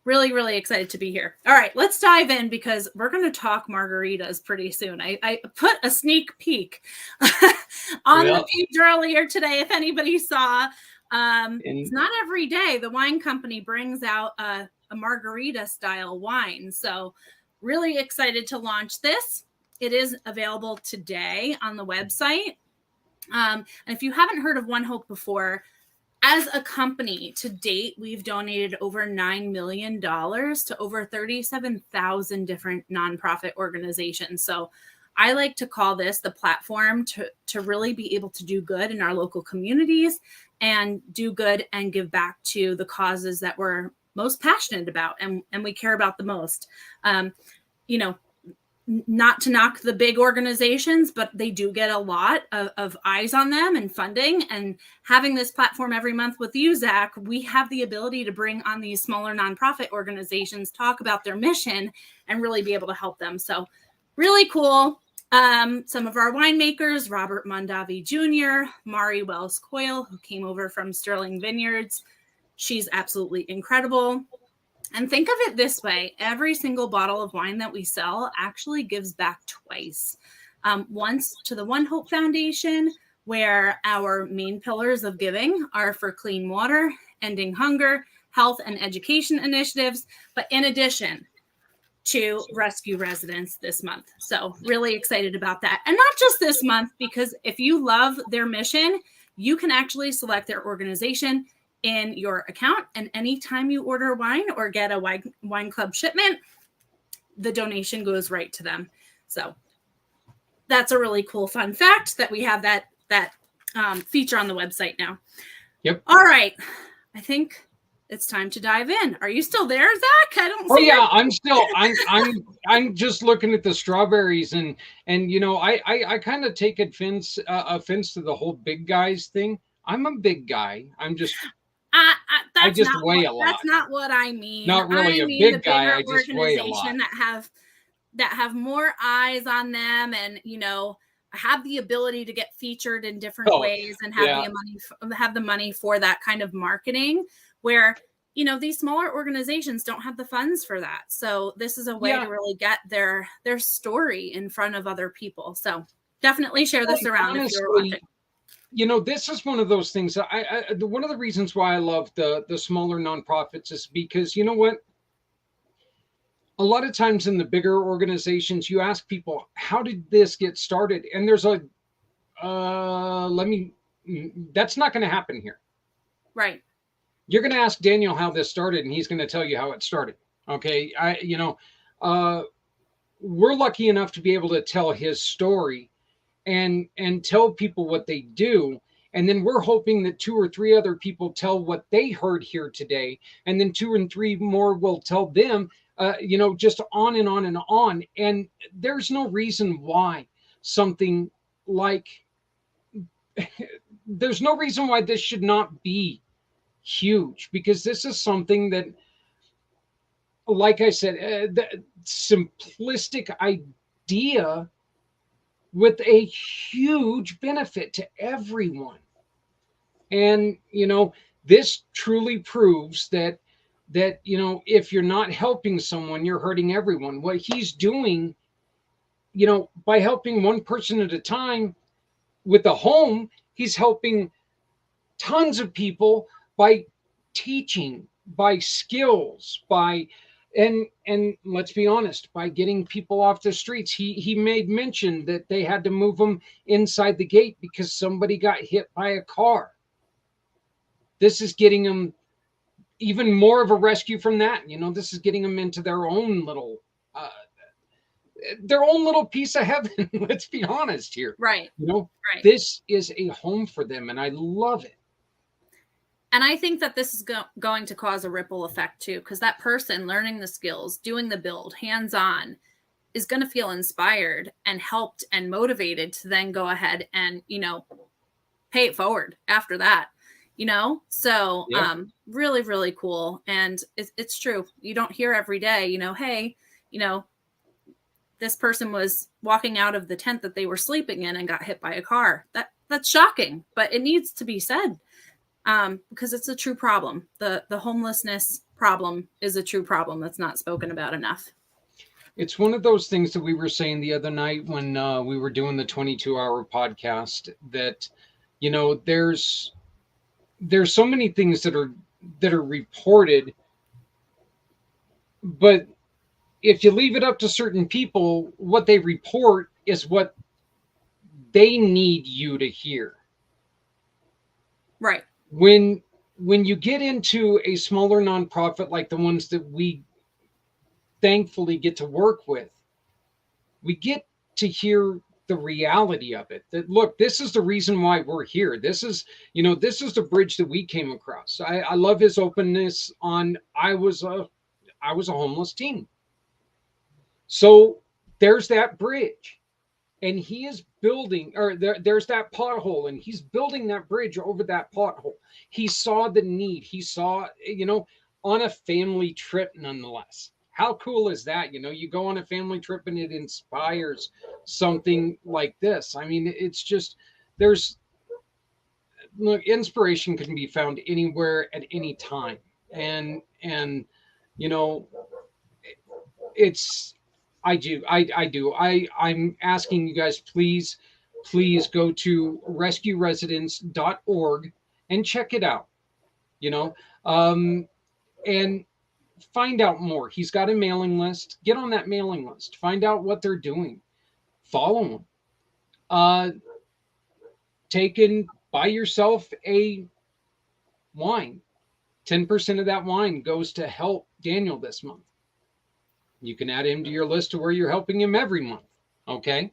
really, really excited to be here. All right, let's dive in because we're going to talk margaritas pretty soon. I put a sneak peek on the page earlier today. If anybody saw, it's not every day the wine company brings out a margarita style wine. So really excited to launch this. It is available today on the website. And if you haven't heard of One Hope before, as a company to date, we've donated over $9 million to over 37,000 different nonprofit organizations. So I like to call this the platform to really be able to do good in our local communities and do good and give back to the causes that we're most passionate about and we care about the most. Not to knock the big organizations, but they do get a lot of eyes on them and funding. And having this platform every month with you, Zach, we have the ability to bring on these smaller nonprofit organizations, talk about their mission, and really be able to help them. So really cool. Some of our winemakers, Robert Mondavi Jr., Mari Wells Coyle, who came over from Sterling Vineyards. She's absolutely incredible. And think of it this way, every single bottle of wine that we sell actually gives back twice. Once to the One Hope Foundation, where our main pillars of giving are for clean water, ending hunger, health and education initiatives, but in addition to Rescue Residence this month. So really excited about that. And not just this month, because if you love their mission, you can actually select their organization in your account, and anytime you order wine or get a wine club shipment, the donation goes right to them. So that's a really cool fun fact that we have that feature on the website now. Yep. All right, I think it's time to dive in. Are you still there, Zach? I don't see. Yeah, I'm still. I'm just looking at the strawberries, and I kind of take offense to the whole big guys thing. I'm a big guy. I'm just. I just weigh a lot. That's not what I mean. Not really a big guy. I just weigh a lot. That have more eyes on them, and have the ability to get featured in different ways, and have the money for that kind of marketing. Where these smaller organizations don't have the funds for that. So this is a way to really get their story in front of other people. So definitely share this around if you're watching. This is one of those things. One of the reasons why I love the smaller nonprofits is because you know what? A lot of times in the bigger organizations, you ask people, how did this get started? And there's that's not going to happen here. Right. You're going to ask Daniel how this started, and he's going to tell you how it started. Okay. We're lucky enough to be able to tell his story and tell people what they do. And then we're hoping that 2 or 3 other people tell what they heard here today. And then 2 and 3 more will tell them, just on and on and on. And there's no reason why something like, there's no reason why this should not be huge, because this is something that, like I said, the simplistic idea with a huge benefit to everyone. And, this truly proves that, if you're not helping someone, you're hurting everyone. What he's doing, by helping one person at a time with a home, he's helping tons of people by teaching, by skills, and let's be honest, by getting people off the streets. He made mention that they had to move them inside the gate because somebody got hit by a car. This is getting them even more of a rescue from that. This is getting them into their own little piece of heaven. Let's be honest here. Right. Right. This is a home for them, and I love it. And I think that this is going to cause a ripple effect too, because that person learning the skills, doing the build, hands-on, is going to feel inspired and helped and motivated to then go ahead and, pay it forward after that, So Yeah. really, really cool. And it's true. You don't hear every day, hey, this person was walking out of the tent that they were sleeping in and got hit by a car. That's shocking, but it needs to be said because it's a true problem. The homelessness problem is a true problem that's not spoken about enough. It's one of those things that we were saying the other night when we were doing the 22-hour podcast that, there's so many things that are reported, but if you leave it up to certain people, what they report is what they need you to hear. Right. When you get into a smaller nonprofit like the ones that we thankfully get to work with, we get to hear the reality of it. That, look, this is the reason why we're here. This is the bridge that we came across. I love his openness on I was a homeless teen. So there's that bridge, and he is building, or there's that pothole, and he's building that bridge over that pothole. He saw the need. He saw, on a family trip, nonetheless. How cool is that? You go on a family trip and it inspires something like this. I mean, it's just, look, inspiration can be found anywhere at any time. And it's, I do. I'm asking you guys, please go to rescueresidents.org and check it out, and find out more. He's got a mailing list. Get on that mailing list. Find out what they're doing. Follow them. Take and buy yourself a wine. 10% of that wine goes to help Daniel this month. You can add him to your list to where you're helping him every month. Okay.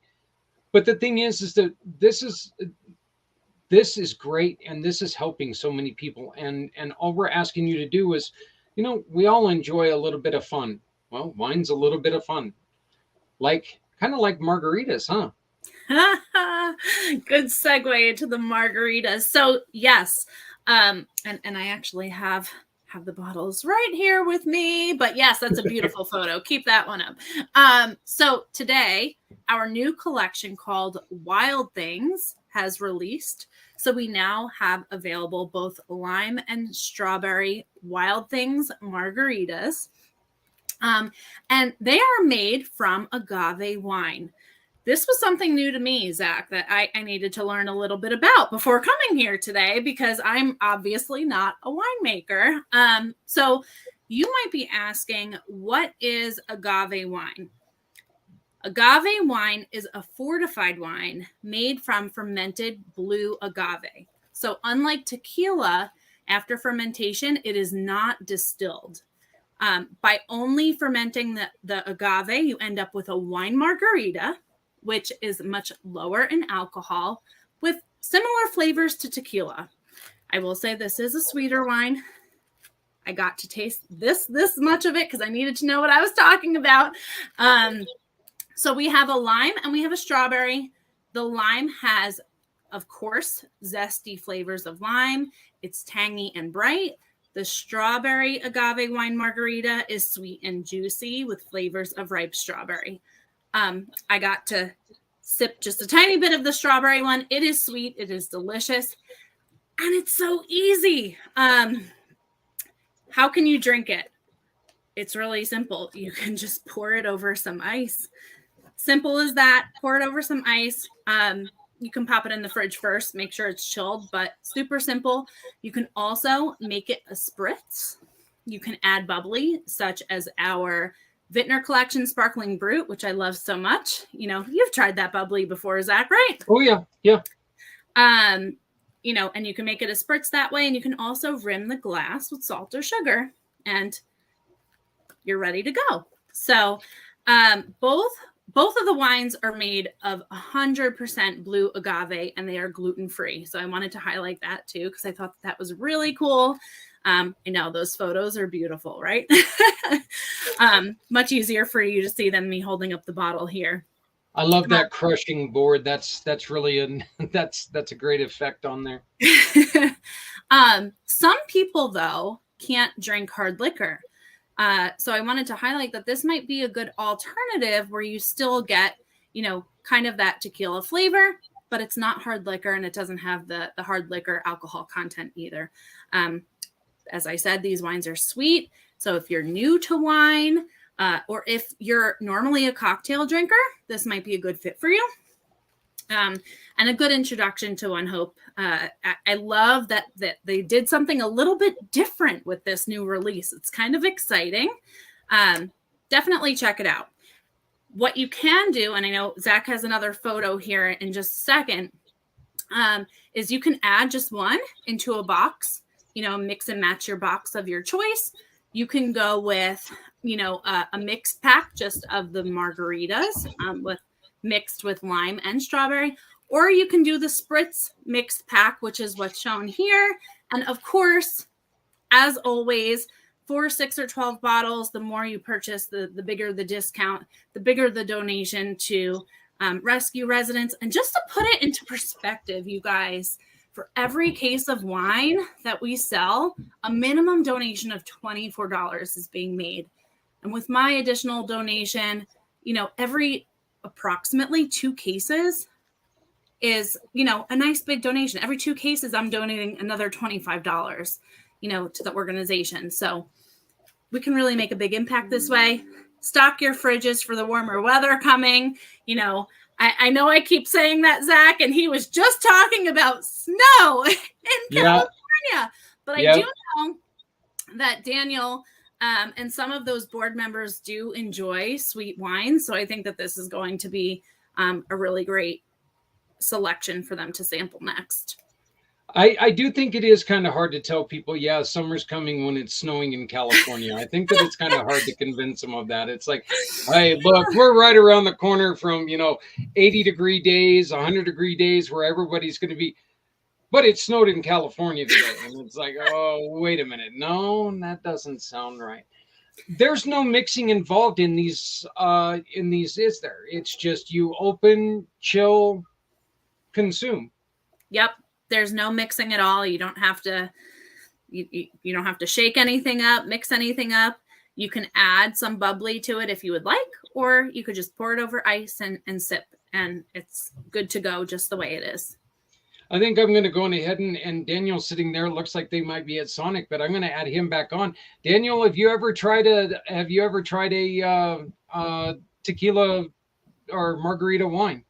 But the thing is that this is great, and this is helping so many people. And all we're asking you to do is, we all enjoy a little bit of fun. Well, wine's a little bit of fun. Kind of like margaritas, huh? Good segue into the margaritas. So yes. And I actually have the bottles right here with me, but yes, that's a beautiful photo. Keep that one up. So today our new collection called Wild Things has released. So we now have available both lime and strawberry Wild Things margaritas. And they are made from agave wine. This was something new to me, Zach, that I needed to learn a little bit about before coming here today, because I'm obviously not a winemaker. So you might be asking, what is agave wine? Agave wine is a fortified wine made from fermented blue agave. So unlike tequila, after fermentation, it is not distilled. By only fermenting the agave, you end up with a wine margarita, which is much lower in alcohol with similar flavors to tequila. I will say this is a sweeter wine. I got to taste this much of it because I needed to know what I was talking about. So we have a lime and we have a strawberry. The lime has, of course, zesty flavors of lime. It's tangy and bright. The strawberry agave wine margarita is sweet and juicy with flavors of ripe strawberry. I got to sip just a tiny bit of the strawberry one. It is sweet. It is delicious. And it's so easy. How can you drink it? It's really simple. You can just pour it over some ice. Simple as that. Pour it over some ice. You can pop it in the fridge first. Make sure it's chilled, but super simple. You can also make it a spritz. You can add bubbly, such as our Vintner Collection Sparkling Brut, which I love so much. You've tried that bubbly before, Zach, right? Oh, yeah. Yeah. And you can make it a spritz that way. And you can also rim the glass with salt or sugar, and you're ready to go. So both of the wines are made of 100% blue agave, and they are gluten-free. So I wanted to highlight that too, because I thought that was really cool. I know those photos are beautiful, right? Much easier for you to see than me holding up the bottle here. I love that crushing board. That's really that's a great effect on there. Some people though can't drink hard liquor. So I wanted to highlight that this might be a good alternative where you still get, kind of that tequila flavor, but it's not hard liquor and it doesn't have the hard liquor alcohol content either. As I said, these wines are sweet. So if you're new to wine, or if you're normally a cocktail drinker, this might be a good fit for you. And a good introduction to One Hope. I love that they did something a little bit different with this new release. It's kind of exciting. Definitely check it out. What you can do, and I know Zach has another photo here in just a second, is you can add just one into a box, mix and match your box of your choice. You can go with, a mixed pack just of the margaritas mixed with lime and strawberry, or you can do the spritz mixed pack, which is what's shown here. And of course, as always, for 6 or 12 bottles, the more you purchase, the bigger the discount, the bigger the donation to rescue residents. And just to put it into perspective, you guys, for every case of wine that we sell, a minimum donation of $24 is being made. And with my additional donation, every approximately 2 cases is, a nice big donation. Every 2 cases, I'm donating another $25, to the organization. So we can really make a big impact this way. Stock your fridges for the warmer weather coming. I know I keep saying that, Zach, and he was just talking about snow in California. But I do know that Daniel and some of those board members do enjoy sweet wine. So I think that this is going to be a really great selection for them to sample next. I do think it is kind of hard to tell people, summer's coming when it's snowing in California. I think that it's kind of hard to convince them of that. It's like, hey, look, we're right around the corner from, 80-degree days, 100-degree days where everybody's going to be, but it snowed in California today. And it's like, oh, wait a minute. No, that doesn't sound right. There's no mixing involved in these, is there? It's just you open, chill, consume. Yep. There's no mixing at all. You don't have to, you don't have to shake anything up, mix anything up. You can add some bubbly to it if you would like, or you could just pour it over ice and sip, and it's good to go just the way it is. I think I'm going to go ahead and Daniel's sitting there. Looks like they might be at Sonic, but I'm going to add him back on. Daniel, have you ever tried a tequila or margarita wine?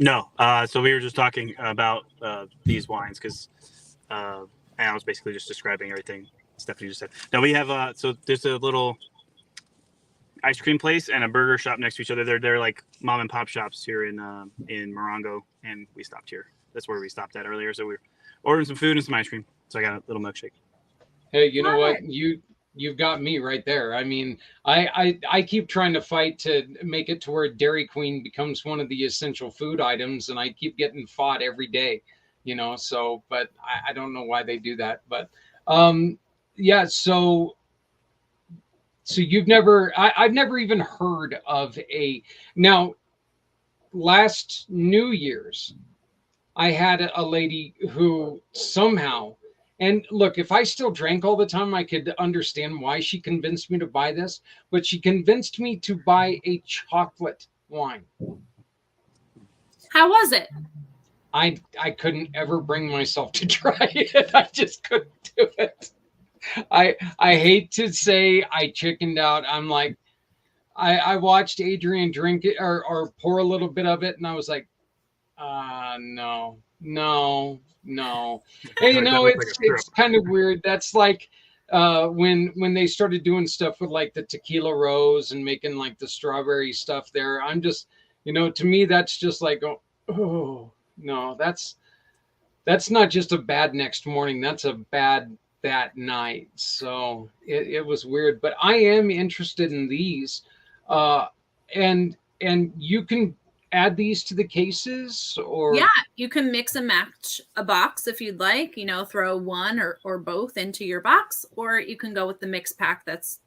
No. So we were just talking about these wines because I was basically just describing everything Stephanie just said. Now we have so there's a little ice cream place and a burger shop next to each other. They're like mom and pop shops here in Morongo, and we stopped here. That's where we stopped at earlier. So we were ordering some food and some ice cream. So I got a little milkshake. Hey, you know what? You've got me right there. I mean, I keep trying to fight to make it to where Dairy Queen becomes one of the essential food items, and I keep getting fought every day, so, but I don't know why they do that. But so you've never, I've never even heard of now, last New Year's, I had a lady who somehow, and look, if I still drank all the time, I could understand why she convinced me to buy this, but she convinced me to buy a chocolate wine. How was it? I couldn't ever bring myself to try it. I just couldn't do it. I hate to say I chickened out. I'm like, I watched Adrian drink it or pour a little bit of it, and I was like, no. Hey, it's kind of weird. That's like when they started doing stuff with like the tequila rose and making like the strawberry stuff there. I'm just, to me, that's just like, oh no, that's not just a bad next morning. That's a bad that night. So it was weird, but I am interested in these, and you can add these to the cases, or you can mix and match a box if you'd like, throw one or both into your box, or you can go with the mix pack that's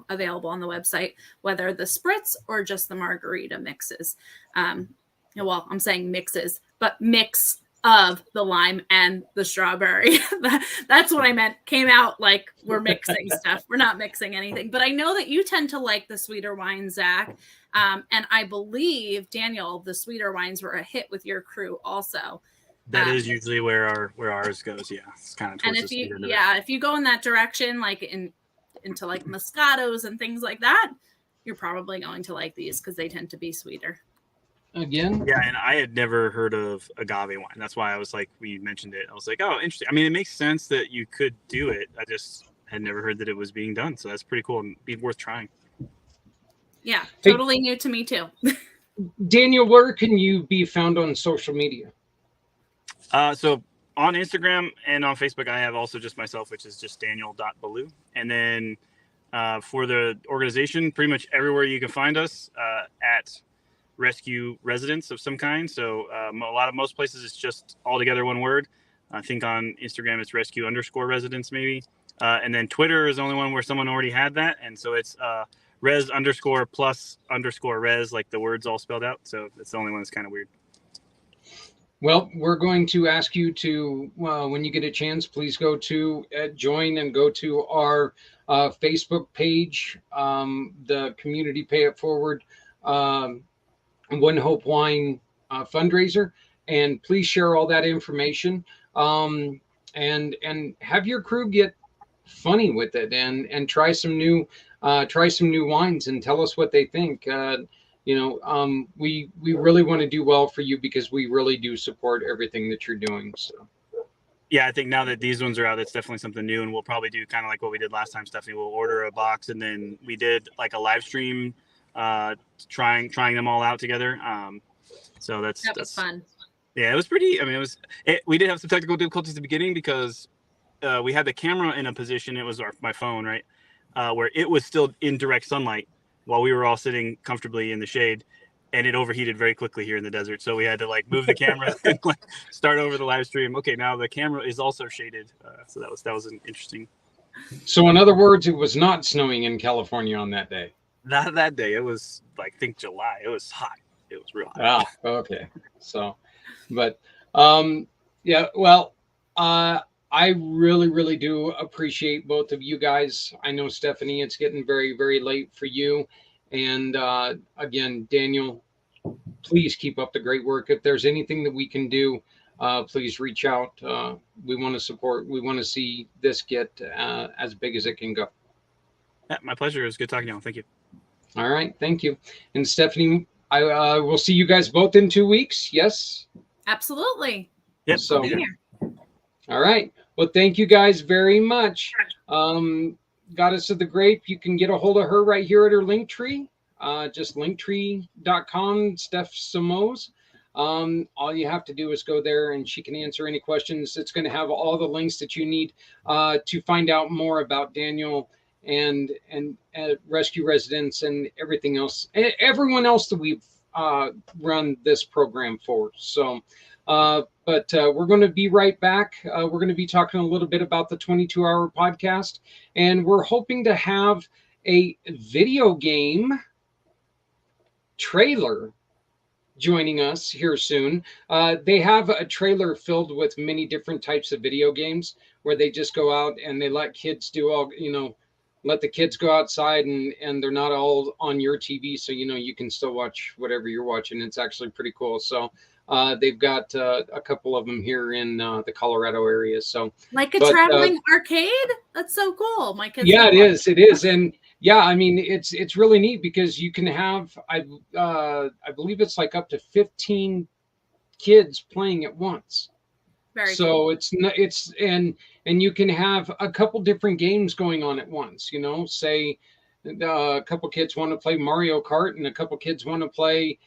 available on the website, whether the spritz or just the margarita mixes. Well, I'm saying mixes, but mix of the lime and the strawberry. That's what I meant. Came out like we're mixing stuff. We're not mixing anything. But I know that you tend to like the sweeter wines, Zach. And I believe, Daniel, the sweeter wines were a hit with your crew also. That is usually where ours goes. Yeah, it's kind of. And if you go in that direction, like into like Moscatos and things like that, you're probably going to like these because they tend to be sweeter. Again, yeah, and I had never heard of agave wine. That's why I was like, we mentioned it. I was like, oh, interesting. I mean, it makes sense that you could do it. I just had never heard that it was being done. So that's pretty cool and be worth trying. Yeah, totally new to me too. Daniel, where can you be found on social media? So on Instagram and on Facebook, I have also just myself, which is just daniel.baloo. And then for the organization, pretty much everywhere you can find us at rescue residents of some kind. So most places it's just all together one word. I think on Instagram it's rescue_residents maybe. And then Twitter is the only one where someone already had that. And so it's res_plus_res, like the words all spelled out. So it's the only one that's kind of weird. Well, we're going to ask you to, when you get a chance, please go to join and go to our Facebook page, the Community Pay It Forward One Hope Wine fundraiser, and please share all that information, and have your crew get funny with it and try some new wines and tell us what they think. We really want to do well for you because we really do support everything that you're doing. So. Yeah, I think now that these ones are out, it's definitely something new, and we'll probably do kind of like what we did last time, Stephanie. We'll order a box, and then we did like a live stream trying them all out together. So that was fun. Yeah, it was pretty. I mean, we did have some technical difficulties at the beginning because we had the camera in a position. It was my phone, right, where it was still in direct sunlight while we were all sitting comfortably in the shade, and it overheated very quickly here in the desert. So we had to like move the camera and like start over the live stream. Okay, now the camera is also shaded. So that was an interesting. So in other words, it was not snowing in California on that day. Not that day. It was like, I think July. It was hot. It was real hot. Ah, okay. So, but yeah, well, I really, really do appreciate both of you guys. I know, Stephanie, it's getting very, very late for you. And again, Daniel, please keep up the great work. If there's anything that we can do, please reach out. We want to support. We want to see this get as big as it can go. Yeah, my pleasure. It was good talking to you all. Thank you. All right. Thank you. And Stephanie, I will see you guys both in 2 weeks. Yes? Absolutely. Yep. So, all right. Well, thank you guys very much. Goddess of the Grape, you can get a hold of her right here at her Linktree. Just linktree.com, Steph Simoes. All you have to do is go there and she can answer any questions. It's going to have all the links that you need to find out more about Daniel and rescue residents and everything else, everyone else that we've run this program for. So, but we're going to be right back. We're going to be talking a little bit about the 22-hour podcast, and we're hoping to have a video game trailer joining us here soon. They have a trailer filled with many different types of video games where they just go out and they let kids do all, let the kids go outside and they're not all on your TV. So, you can still watch whatever you're watching. It's actually pretty cool. So they've got a couple of them here in the Colorado area. So like a traveling arcade. That's so cool. My kids. Yeah, it is. And yeah, I mean, it's really neat because you can have, I believe it's like up to 15 kids playing at once. Very so cool. And you can have a couple different games going on at once, say a couple kids want to play Mario Kart and a couple kids want to play,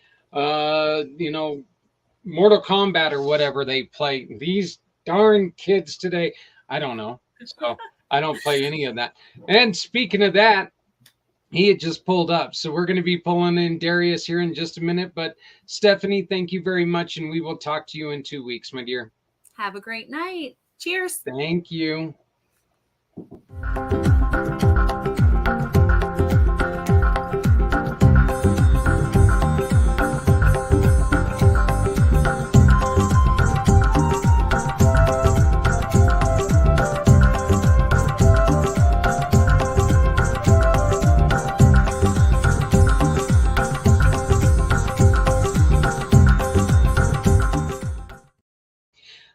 Mortal Kombat or whatever they play. These darn kids today, I don't know. So I don't play any of that. And speaking of that, he had just pulled up. So we're going to be pulling in Darius here in just a minute. But Stephanie, thank you very much. And we will talk to you in 2 weeks, my dear. Have a great night. Cheers. Thank you.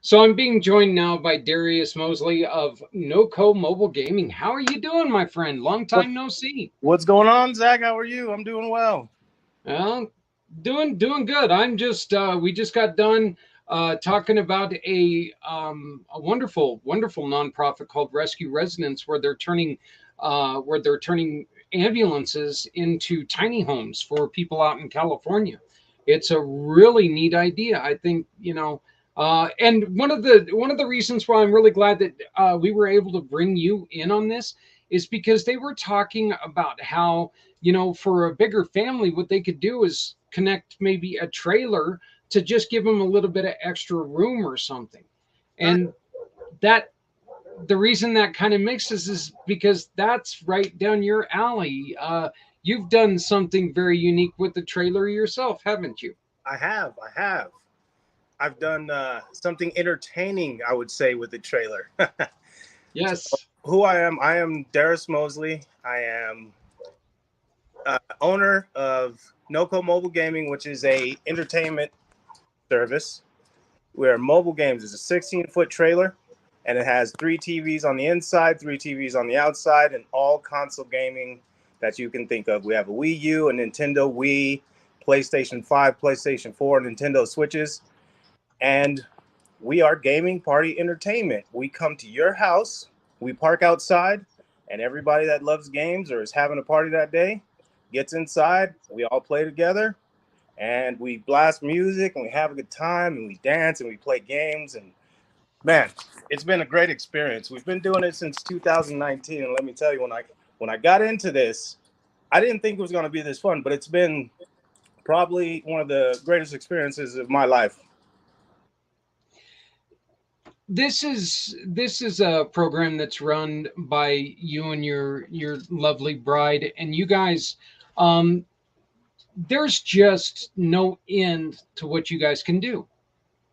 So I'm being joined now by Darius Mosley of NoCo Mobile Gaming. How are you doing, my friend? Long What time no see. what's going on, Zach? How are you? I'm doing well. Well, doing good. I'm just we just got done talking about a wonderful nonprofit called Rescue Residents, where they're turning ambulances into tiny homes for people out in California. It's a really neat idea. I think, and one of the reasons why I'm really glad that we were able to bring you in on this is because they were talking about how, for a bigger family, what they could do is connect maybe a trailer to just give them a little bit of extra room or something. And that the reason that kind of mixes is because that's right down your alley. You've done something very unique with the trailer yourself, haven't you? I have. I've done something entertaining, I would say, with the trailer. Yes. Who I am Darius Mosley. I am owner of NoCo Mobile Gaming, which is a entertainment service where mobile games is a 16-foot trailer, and it has 3 TVs on the inside, 3 TVs on the outside, and all console gaming that you can think of. We have a Wii U, a Nintendo Wii, PlayStation 5, PlayStation 4, Nintendo Switches, and we are gaming party entertainment. We come to your house, we park outside, and everybody that loves games or is having a party that day gets inside. We all play together, and we blast music, and we have a good time, and we dance, and we play games. And man, it's been a great experience. We've been doing it since 2019, and let me tell you, when I got into this, I didn't think it was going to be this fun, but it's been probably one of the greatest experiences of my life. This is a program that's run by you and your lovely bride, and you guys, um there's just no end to what you guys can do.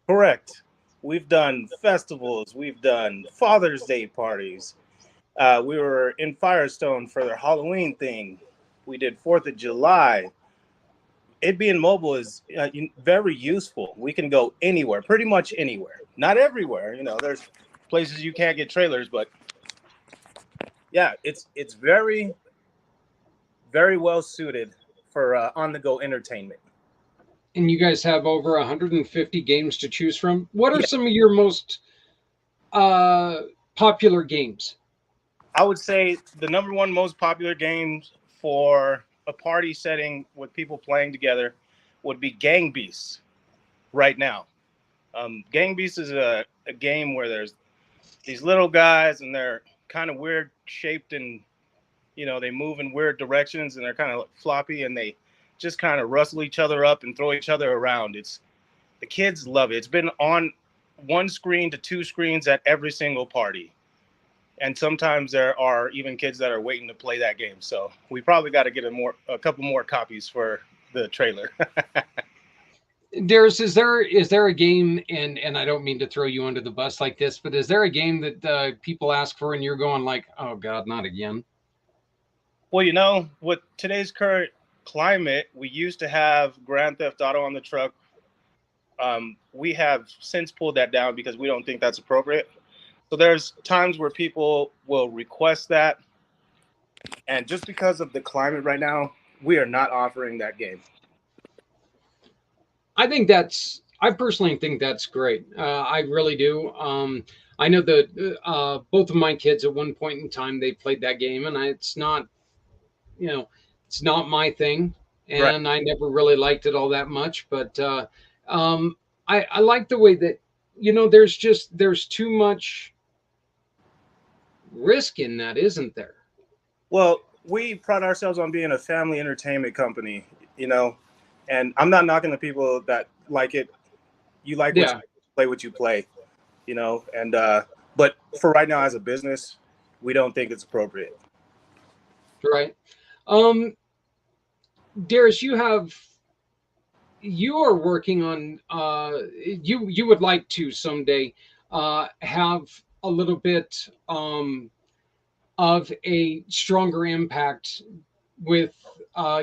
Correct. We've done festivals. We've done Father's Day parties. We were in Firestone for their Halloween thing. We did 4th of July. It being mobile is very useful. We can go anywhere, pretty much anywhere. Not everywhere. There's places you can't get trailers, but yeah, it's very, very well suited for on-the-go entertainment. And you guys have over 150 games to choose from. What are Yeah, some of your most uh popular games? I would say the number one most popular games for a party setting with people playing together would be Gang Beasts right now. Gang Beasts is a game where there's these little guys and they're kind of weird shaped, and they move in weird directions, and they're kind of floppy, and they just kind of rustle each other up and throw each other around. The kids love it. It's been on 1 screen to 2 screens at every single party. And sometimes there are even kids that are waiting to play that game. So we probably got to get a couple more copies for the trailer. There's is there a game, and I don't mean to throw you under the bus like this, but is there a game that people ask for and you're going like, oh God, not again? Well, with today's current climate, we used to have Grand Theft Auto on the truck. We have since pulled that down because we don't think that's appropriate. So there's times where people will request that. And just because of the climate right now, we are not offering that game. I personally think that's great. I really do. I know that both of my kids at one point in time they played that game, and you know, it's not my thing, Right. and I never really liked it all that much. But I like the way that there's too much risk in that, isn't there? Well, we pride ourselves on being a family entertainment company, you know, and I'm not knocking the people that like it. You like what Yeah, you play, what you play, and but for right now as a business, we don't think it's appropriate. right. Um, Darius, you are working on you would like to someday have a little bit of a stronger impact with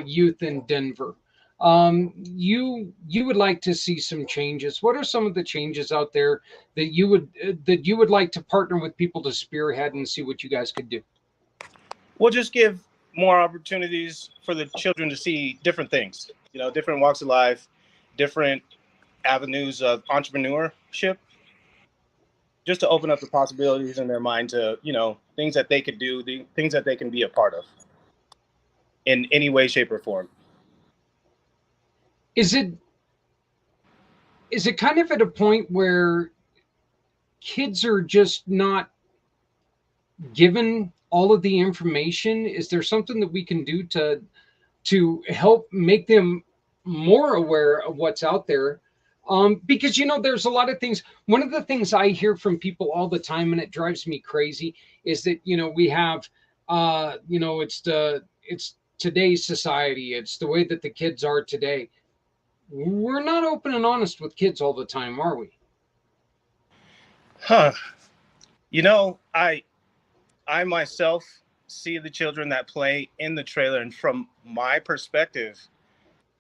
youth in Denver. You would like to see some changes. What are some of the changes out there that you would like to partner with people to spearhead and see what you guys could do? We'll just give more opportunities for the children to see different things, different walks of life, different avenues of entrepreneurship, just to open up the possibilities in their mind to, things that they could do, the things that they can be a part of in any way, shape, or form. Is it kind of at a point where kids are just not given all of the information? Is there something that we can do to help make them more aware of what's out there? Because there's a lot of things. One of the things I hear from people all the time, and it drives me crazy, is that we have it's today's society. It's the way that the kids are today. We're not open and honest with kids all the time, are we? Huh. I myself see the children that play in the trailer, and from my perspective,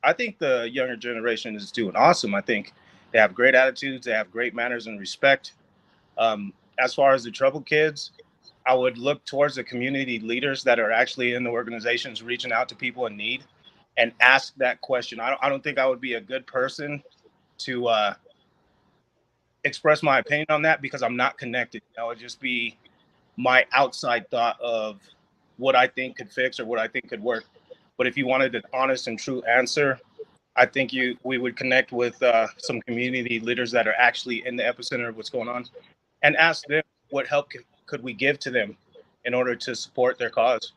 I think the younger generation is doing awesome. I think they have great attitudes, they have great manners and respect. As far as the troubled kids, I would look towards the community leaders that are actually in the organizations reaching out to people in need and ask that question. I don't think I would be a good person to express my opinion on that because I'm not connected. That would just be my outside thought of what I think could fix or what I think could work. But if you wanted an honest and true answer, I think we would connect with some community leaders that are actually in the epicenter of what's going on and ask them what help could we give to them in order to support their cause.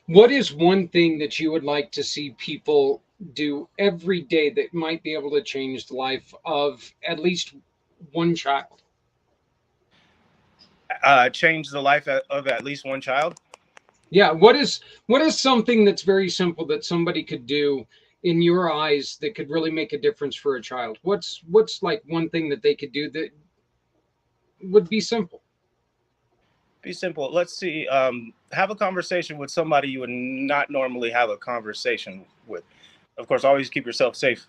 What is one thing that you would like to see people do every day that might be able to change the life of at least one child? Change the life of at least one child? Yeah, what is something that's very simple that somebody could do in your eyes that could really make a difference for a child? What's like one thing that they could do that would be simple? Be simple. Let's see. Have a conversation with somebody you would not normally have a conversation with. Of course, always keep yourself safe,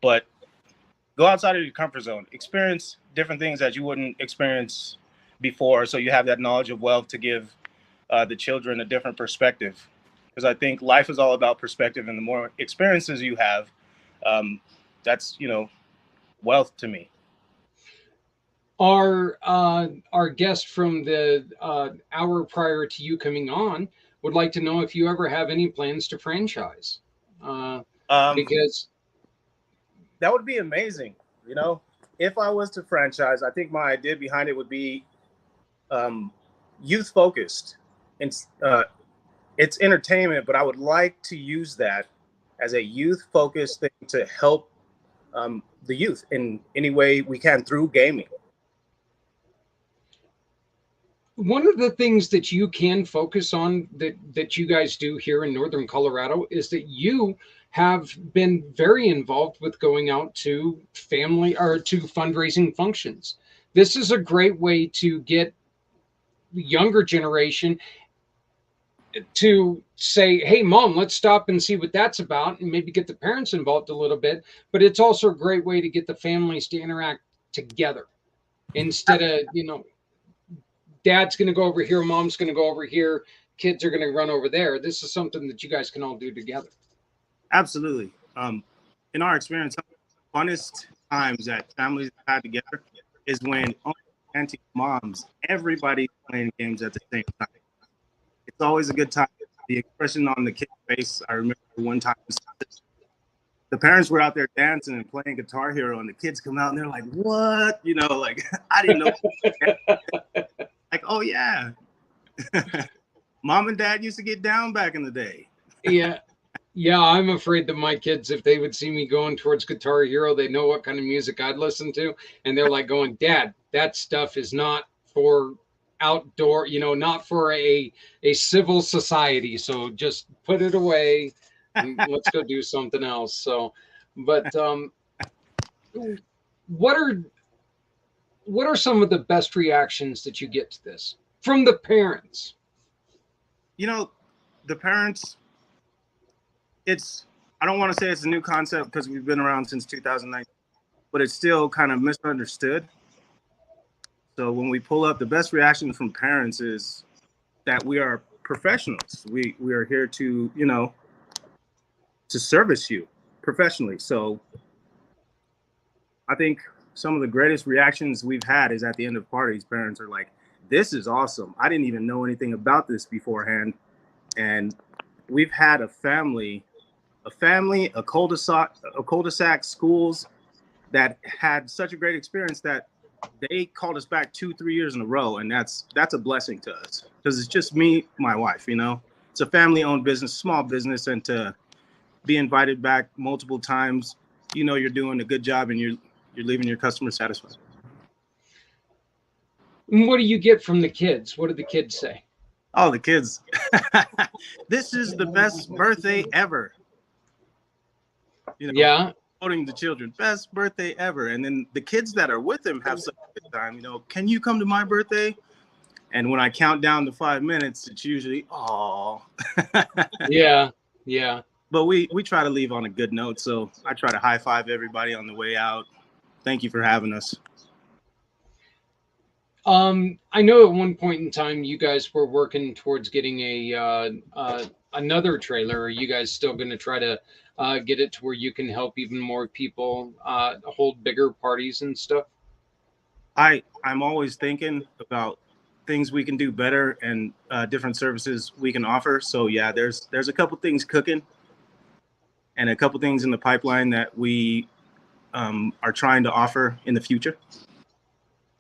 but go outside of your comfort zone. Experience different things that you wouldn't experience before, so you have that knowledge of wealth to give the children a different perspective. Because I think life is all about perspective, and the more experiences you have, that's wealth to me. Our guest from the hour prior to you coming on would like to know if you ever have any plans to franchise, because that would be amazing. If I was to franchise, I think my idea behind it would be youth focused. It's entertainment, but I would like to use that as a youth focused thing to help the youth in any way we can through gaming. One of the things that you can focus on that you guys do here in Northern Colorado is that you have been very involved with going out to family or to fundraising functions. This is a great way to get the younger generation to say, hey, Mom, let's stop and see what that's about, and maybe get the parents involved a little bit. But it's also a great way to get the families to interact together instead of, Dad's going to go over here, Mom's going to go over here, kids are going to run over there. This is something that you guys can all do together. Absolutely. In our experience, some of the funnest times that families have had together is when auntie, moms, everybody's playing games at the same time. It's always a good time. The expression on the kid's face, I remember one time, the parents were out there dancing and playing Guitar Hero, and the kids come out and they're like, what? I didn't know. Like, oh, yeah. Mom and Dad used to get down back in the day. Yeah. Yeah, I'm afraid that my kids, if they would see me going towards Guitar Hero, they know what kind of music I'd listen to. And they're like going, Dad, that stuff is not for outdoor, not for a civil society. So just put it away and let's go do something else. So, but what are some of the best reactions that you get to this from the parents? The parents, it's I don't want to say it's a new concept because we've been around since 2009, but it's still kind of misunderstood. So when we pull up, the best reaction from parents is that we are professionals. We are here to, to service you professionally. So I think some of the greatest reactions we've had is at the end of parties. Parents are like, "This is awesome. I didn't even know anything about this beforehand." And we've had a cul-de-sac schools that had such a great experience that they called us back 2-3 years in a row, and that's a blessing to us because it's just me, my wife. It's a family-owned business, small business, and to be invited back multiple times, you're doing a good job and you're leaving your customers satisfied. And what do you get from the kids? What do the kids say? Oh, the kids. This is the best birthday ever. Yeah. Quoting the children, best birthday ever. And then the kids that are with them have such a good time. Can you come to my birthday? And when I count down to 5 minutes, it's usually, oh. Yeah. Yeah. But we try to leave on a good note. So I try to high five everybody on the way out. Thank you for having us. I know at one point in time you guys were working towards getting another trailer. Are you guys still going to try to get it to where you can help even more people hold bigger parties and stuff? I'm always thinking about things we can do better and different services we can offer. So yeah, there's a couple things cooking and a couple things in the pipeline that we are trying to offer in the future.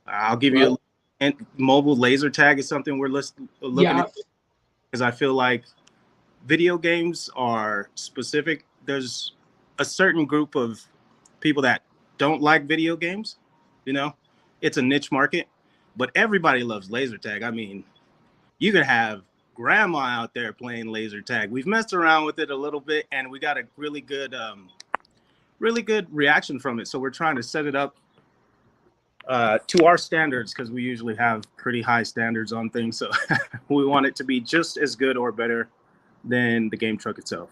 I'll give you a mobile laser tag is something we're looking at because I feel like video games are specific. There's a certain group of people that don't like video games. It's a niche market, but everybody loves laser tag. I mean, you could have grandma out there playing laser tag. We've messed around with it a little bit and we got a really good reaction from it. So we're trying to set it up to our standards because we usually have pretty high standards on things. So we want it to be just as good or better than the game truck itself.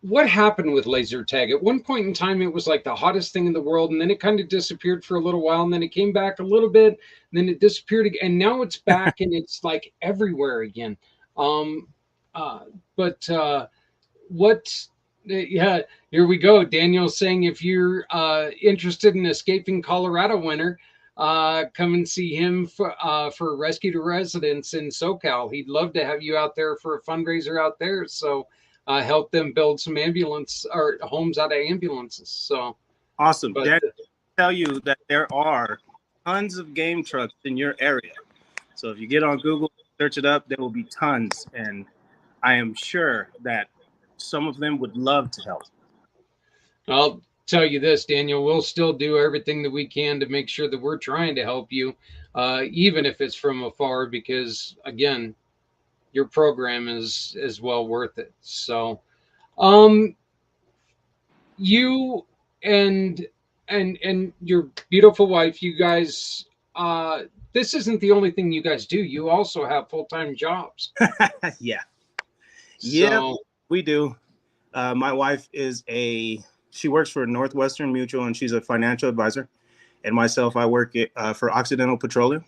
What happened with laser tag? At one point in time, it was like the hottest thing in the world, and then it kind of disappeared for a little while, and then it came back a little bit, and then it disappeared again, and now it's back, and it's like everywhere again. Yeah, here we go. Daniel's saying if you're interested in escaping Colorado winter, come and see him for Rescue to Residents in SoCal. He'd love to have you out there for a fundraiser out there. So help them build some ambulance or homes out of ambulances. So awesome. Dad, tell you that there are tons of game trucks in your area. So if you get on Google, search it up, there will be tons. And I am sure that some of them would love to help. I'll tell you this, Daniel, we'll still do everything that we can to make sure that we're trying to help you, even if it's from afar, because again, your program is well worth it. So, you and your beautiful wife, you guys, this isn't the only thing you guys do. You also have full-time jobs. Yeah. So, yeah, we do. My wife she works for Northwestern Mutual and she's a financial advisor. And myself, I work for Occidental Petroleum.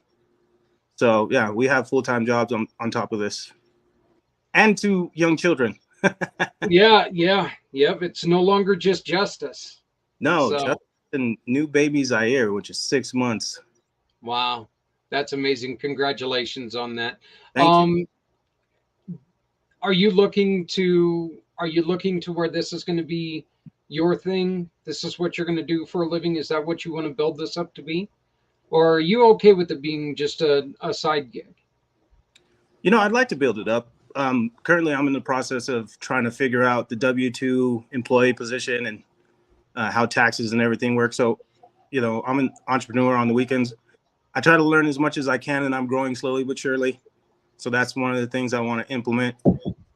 So yeah, we have full-time jobs on top of this. And 2 young children. yeah. Yep. It's no longer just Justice. No, Justin, new baby Zaire, which is 6 months. Wow. That's amazing. Congratulations on that. Thank you. Are you looking to where this is going to be your thing? This is what you're going to do for a living? Is that what you want to build this up to be? Or are you okay with it being just a side gig? I'd like to build it up. Currently, I'm in the process of trying to figure out the W-2 employee position and how taxes and everything work. So, I'm an entrepreneur on the weekends. I try to learn as much as I can, and I'm growing slowly but surely. So that's one of the things I want to implement,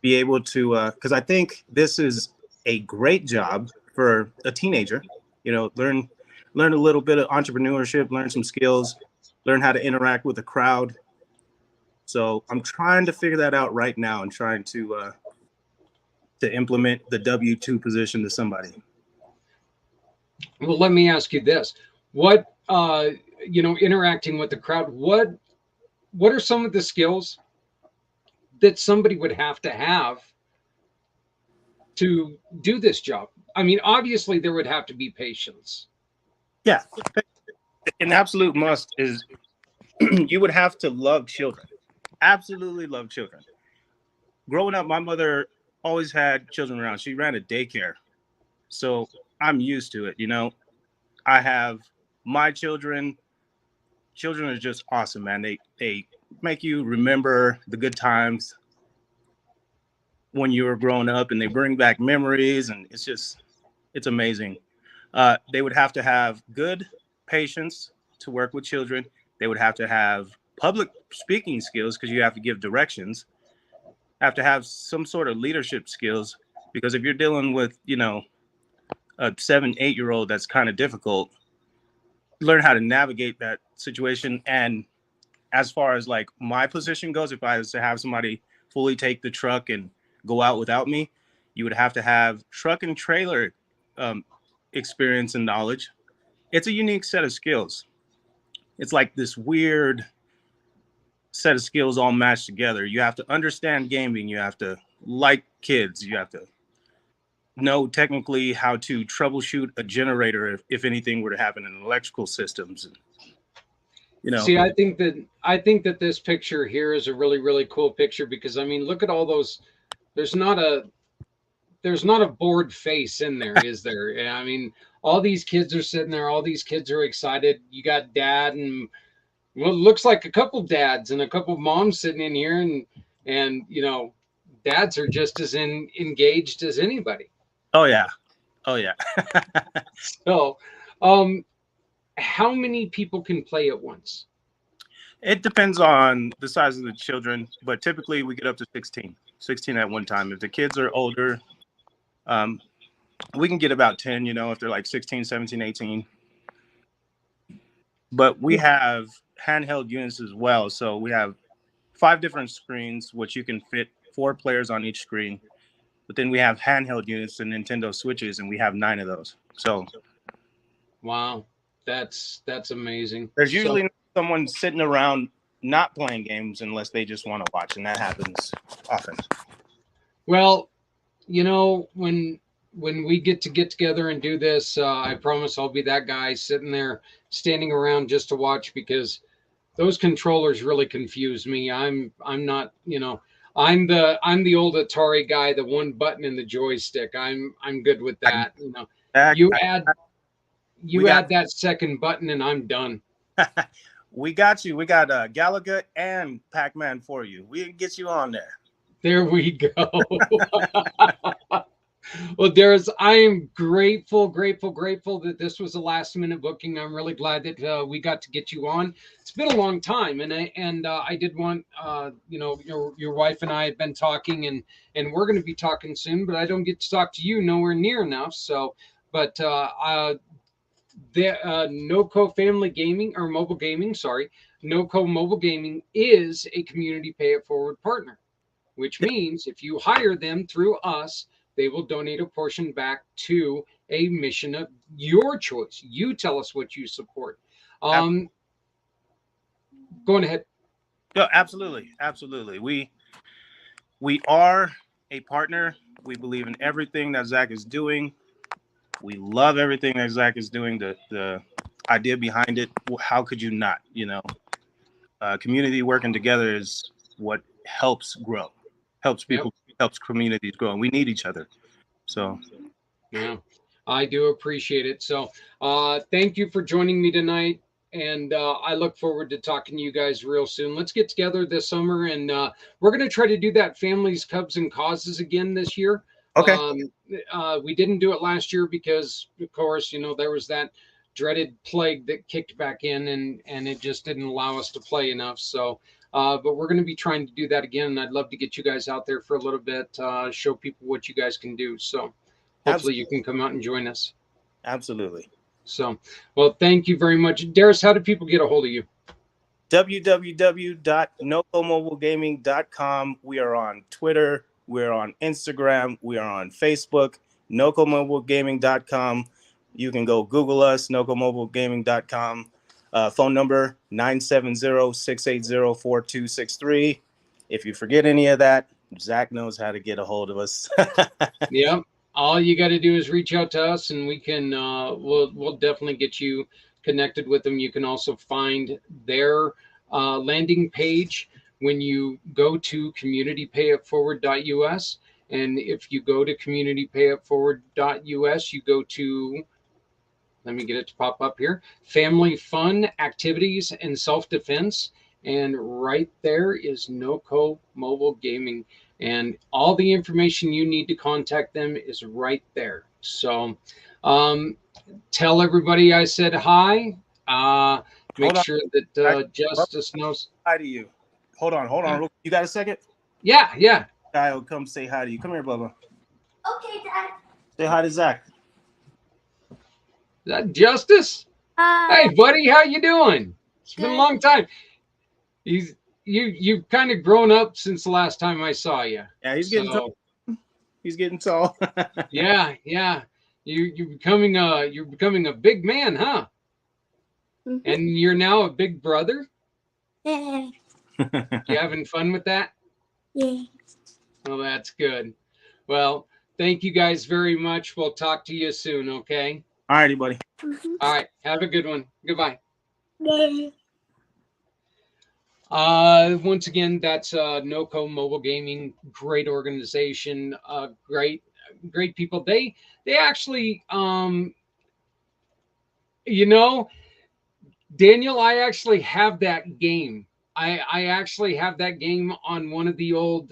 be able to, because I think this is a great job for a teenager, learn a little bit of entrepreneurship, learn some skills, learn how to interact with a crowd. So I'm trying to figure that out right now and trying to to implement the W-2 position to somebody. Well, let me ask you this: what interacting with the crowd, what are some of the skills that somebody would have to do this job? I mean, obviously there would have to be patience. Yeah, an absolute must is you would have to love children. Absolutely love children. Growing up, my mother always had children around. She ran a daycare, so I'm used to it. I have my children. Children are just awesome, man. They make you remember the good times when you were growing up, and they bring back memories, and it's amazing. They would have to have good patience to work with children. They would have to have public speaking skills because you have to give directions. Have to have some sort of leadership skills because if you're dealing with, a 7-8-year-old, that's kind of difficult. Learn how to navigate that situation. And as far as like my position goes, if I was to have somebody fully take the truck and go out without me, you would have to have truck and trailer experience and knowledge. It's a unique set of skills. It's like this weird set of skills all matched together. You have to understand gaming. You have to like kids. You have to know technically how to troubleshoot a generator if anything were to happen in electrical systems. See, I think that this picture here is a really, really cool picture because I mean, look at all those. There's not a bored face in there, is there? I mean, all these kids are sitting there. All these kids are excited. You got dad and well, it looks like a couple dads and a couple moms sitting in here, and dads are just as engaged as anybody. Oh yeah. So, how many people can play at once? It depends on the size of the children, but typically we get up to 16 at one time. If the kids are older, we can get about 10, if they're like 16, 17, 18. But we have handheld units as well. So we have 5 different screens, which you can fit 4 players on each screen. But then we have handheld units and Nintendo Switches, and we have 9 of those. So, wow, that's amazing. There's usually someone sitting around not playing games unless they just want to watch, and that happens often. Well, when we get together and do this, I promise I'll be that guy sitting there, standing around just to watch because those controllers really confuse me. I'm not, I'm the old Atari guy, the one button in the joystick. I'm good with that. You add that second button and I'm done. We got you. We got Galaga and Pac-Man for you. We can get you on there. There we go. Well, I am grateful that this was a last minute booking. I'm really glad that we got to get you on. It's been a long time, and I did want your wife and I have been talking, and we're going to be talking soon, but I don't get to talk to you nowhere near enough. So, but the NoCo Family Gaming or Mobile Gaming, NoCo Mobile Gaming is a community pay it forward partner, which means if you hire them through us, they will donate a portion back to a mission of your choice. You tell us what you support. Going ahead. Yeah, absolutely. We are a partner. We believe in everything that Zach is doing. We love everything that Zach is doing. The idea behind it, how could you not? Community working together is what helps grow, helps people. Yep. Helps communities grow, and we need each other. So yeah, I do appreciate it. So thank you for joining me tonight, and I look forward to talking to you guys real soon. Let's get together this summer, and we're going to try to do that Families, Cubs, and Causes again this year. Okay. We didn't do it last year because, of course, there was that dreaded plague that kicked back in, and it just didn't allow us to play enough. So but we're going to be trying to do that again. And I'd love to get you guys out there for a little bit, show people what you guys can do. So hopefully you can come out and join us. Absolutely. So, well, thank you very much. Darius, how do people get a hold of you? www.nocomobilegaming.com. We are on Twitter, We're on Instagram. We are on Facebook, nocomobilegaming.com. You can go Google us, nocomobilegaming.com. Phone number 970-680-4263. If you forget any of that, Zach knows how to get a hold of us. Yep. All you got to do is reach out to us, and we can we'll definitely get you connected with them. You can also find their landing page when you go to communitypayitforward.us. And if you go to communitypayitforward.us, you go to, let me get it to pop up here, family fun, activities, and self-defense. And right there is NOCO Mobile Gaming. And all the information you need to contact them is right there. So tell everybody I said hi. Make sure that Justice knows. Hi to you. Hold on. You got a second? Yeah. I'll come say hi to you. Come here, Bubba. Okay, Dad. Say hi to Zach. Is that Justice? Hey, buddy, how you doing? It's been a long time. You've kind of grown up since the last time I saw you. Yeah, he's getting tall. He's getting tall. Yeah. You're becoming a big man, huh? Mm-hmm. And you're now a big brother? Yeah. You having fun with that? Yeah. Well, that's good. Well, thank you guys very much. We'll talk to you soon, okay? All righty, buddy. Mm-hmm. All right. Have a good one. Goodbye. Yeah. Once again, that's NOCO Mobile Gaming. Great organization. Great people. They actually, Daniel, I actually have that game. I actually have that game on one of the old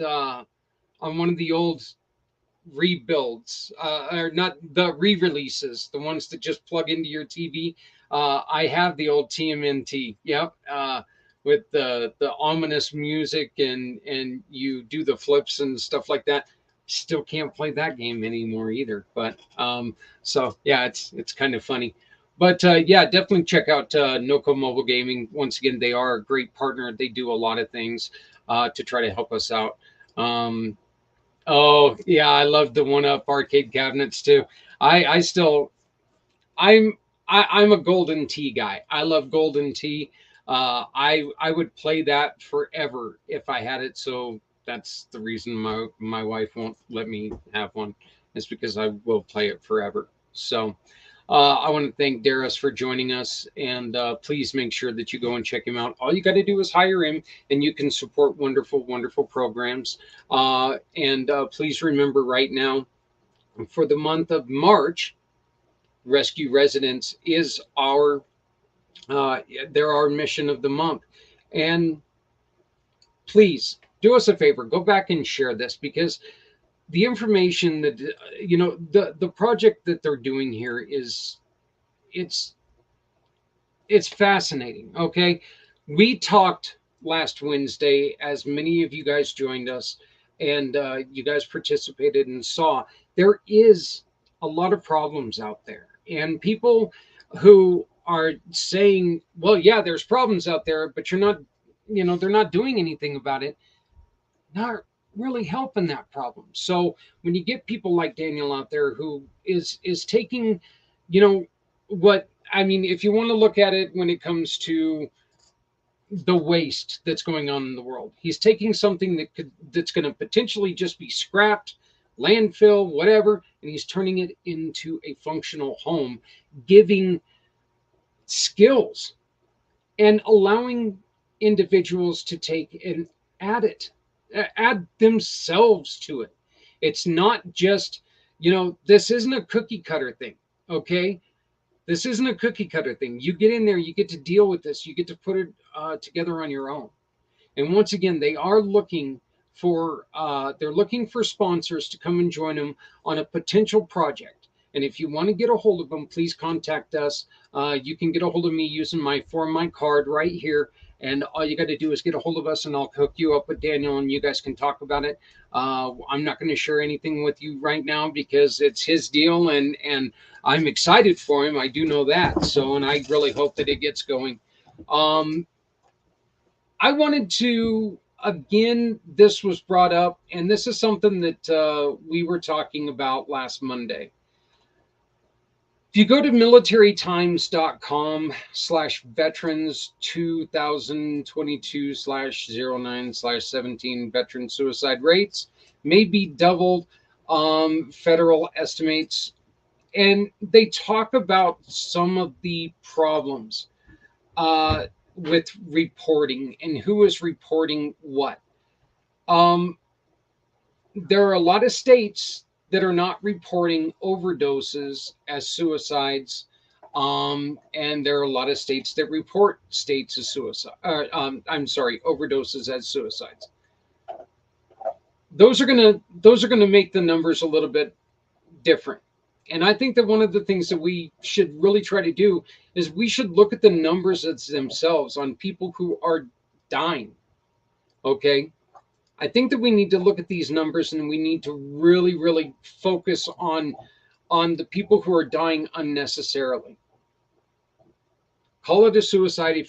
rebuilds, or not the re-releases, the ones that just plug into your TV. I have the old TMNT. Yep. With the ominous music and you do the flips and stuff like that. Still can't play that game anymore either. But so yeah, it's kind of funny. But yeah, definitely check out NOCO Mobile Gaming. Once again, they are a great partner. They do a lot of things to try to help us out. Oh yeah, I love the one-up arcade cabinets too. I'm a Golden Tee guy. I love Golden Tee. I would play that forever if I had it. So that's the reason my wife won't let me have one. It's because I will play it forever. So I want to thank Darius for joining us, and please make sure that you go and check him out. All you got to do is hire him, and you can support wonderful, wonderful programs. And please remember right now, for the month of March, Rescue Residents is they're our mission of the month. And please do us a favor, go back and share this, because the information that the project that they're doing here is it's fascinating. Okay, we talked last Wednesday, as many of you guys joined us, and you guys participated and saw there is a lot of problems out there, and people who are saying, well, yeah, there's problems out there, but you're not, they're not doing anything about it, not really helping that problem. So when you get people like Daniel out there who is taking, what I mean, if you want to look at it when it comes to the waste that's going on in the world, he's taking something that's going to potentially just be scrapped, landfill, whatever, and he's turning it into a functional home, giving skills and allowing individuals to take and add themselves to it. It's not just, this isn't a cookie cutter thing. Okay. This isn't a cookie cutter thing. You get in there, you get to deal with this. You get to put it together on your own. And once again, they are looking for, they're looking for sponsors to come and join them on a potential project. And if you want to get a hold of them, please contact us. You can get a hold of me using my card right here. And all you got to do is get a hold of us, and I'll hook you up with Daniel, and you guys can talk about it. I'm not going to share anything with you right now because it's his deal, and I'm excited for him. I do know that. So, and I really hope that it gets going. I wanted to again, this was brought up, and this is something that we were talking about last Monday. If you go to militarytimes.com/veterans 2022/09/17, veteran suicide rates may be doubled, federal estimates. And they talk about some of the problems with reporting and who is reporting what. There are a lot of states that are not reporting overdoses as suicides, and there are a lot of states that report states as suicide. Overdoses as suicides. Those are gonna make the numbers a little bit different. And I think that one of the things that we should really try to do is we should look at the numbers themselves on people who are dying. Okay. I think that we need to look at these numbers, and we need to really, really focus on the people who are dying unnecessarily. Call it a suicide,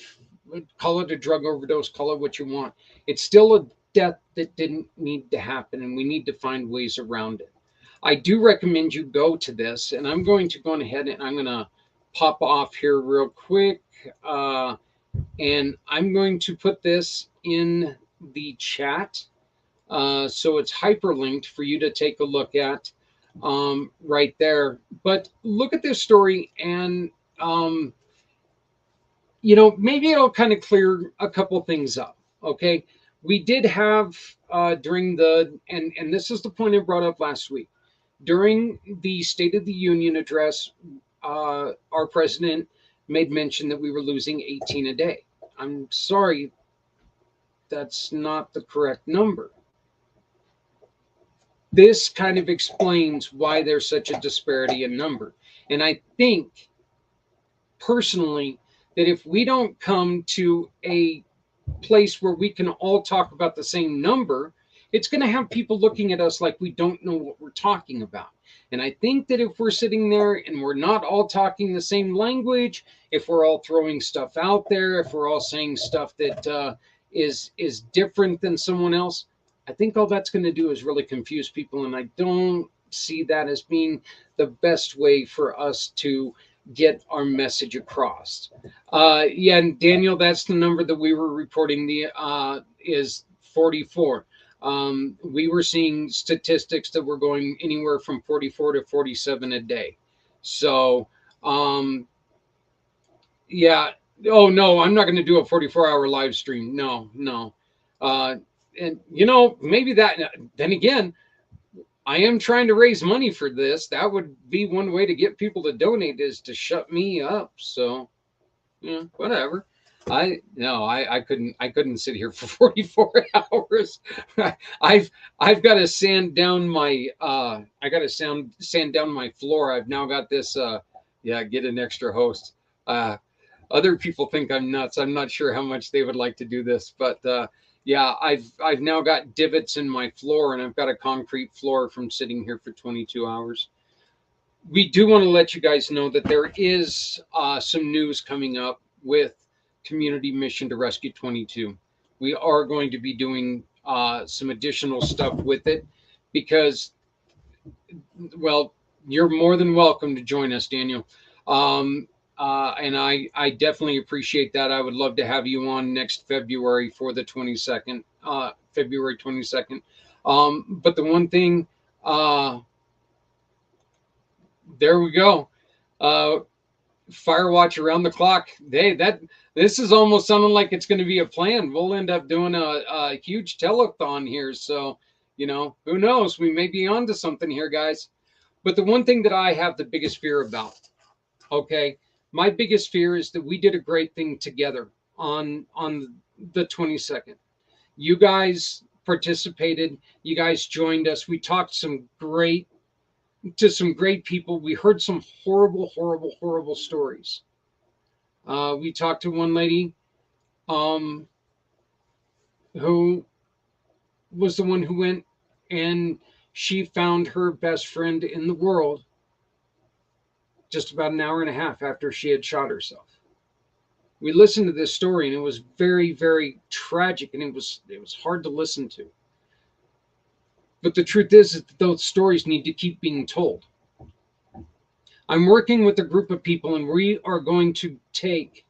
call it a drug overdose, call it what you want. It's still a death that didn't need to happen, and we need to find ways around it. I do recommend you go to this, and I'm going to go ahead and I'm going to pop off here real quick, and I'm going to put this in the chat. So it's hyperlinked for you to take a look at right there. But look at this story, and maybe it'll kind of clear a couple things up. Okay, we did have during and this is the point I brought up last week. During the State of the Union address, our president made mention that we were losing 18 a day. I'm sorry, that's not the correct number. This kind of explains why there's such a disparity in number. And I think personally that if we don't come to a place where we can all talk about the same number, it's going to have people looking at us like we don't know what we're talking about. And I think that if we're sitting there and we're not all talking the same language, if we're all throwing stuff out there, if we're all saying stuff that is different than someone else, I think all that's going to do is really confuse people. And I don't see that as being the best way for us to get our message across. Yeah, and Daniel, that's the number that we were reporting is 44. We were seeing statistics that were going anywhere from 44 to 47 a day. So, yeah. Oh, no, I'm not going to do a 44-hour live stream. No. And, maybe that, then again, I am trying to raise money for this. That would be one way to get people to donate, is to shut me up. So, whatever. I couldn't sit here for 44 hours. I've got to sand down my sand down my floor. I've now got this get an extra host. Other people think I'm nuts. I'm not sure how much they would like to do this, but I've now got divots in my floor, and I've got a concrete floor from sitting here for 22 hours. We do want to let you guys know that there is some news coming up with Community Mission to Rescue 22. We are going to be doing some additional stuff with it because, well, you're more than welcome to join us, Daniel. And I definitely appreciate that. I would love to have you on next February for the 22nd, February 22nd. But the one thing, there we go. Firewatch around the clock. Hey, this is almost sounding like it's going to be a plan. We'll end up doing a huge telethon here. So, who knows? We may be onto something here, guys. But the one thing that I have the biggest fear about, okay, my biggest fear is that we did a great thing together on the 22nd. You guys participated. You guys joined us. We talked to some great people. We heard some horrible, horrible, horrible stories. We talked to one lady who was the one who went, and she found her best friend in the world just about an hour and a half after she had shot herself. We listened to this story, and it was very, very tragic, and it was hard to listen to. But the truth is that those stories need to keep being told. I'm working with a group of people, and we are going to take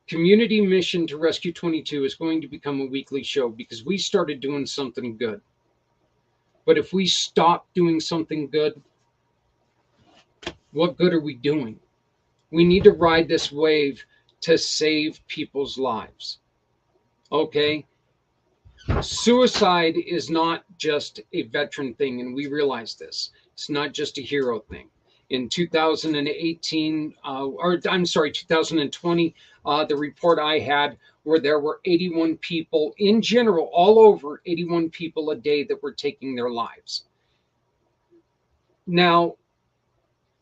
Community Mission to Rescue 22 is going to become a weekly show because we started doing something good. But if we stop doing something good, what good are we doing? We need to ride this wave to save people's lives. Okay? Suicide is not just a veteran thing, and we realize this. It's not just a hero thing. In 2018, 2020, the report I had where there were 81 people in general, all over 81 people a day that were taking their lives. Now,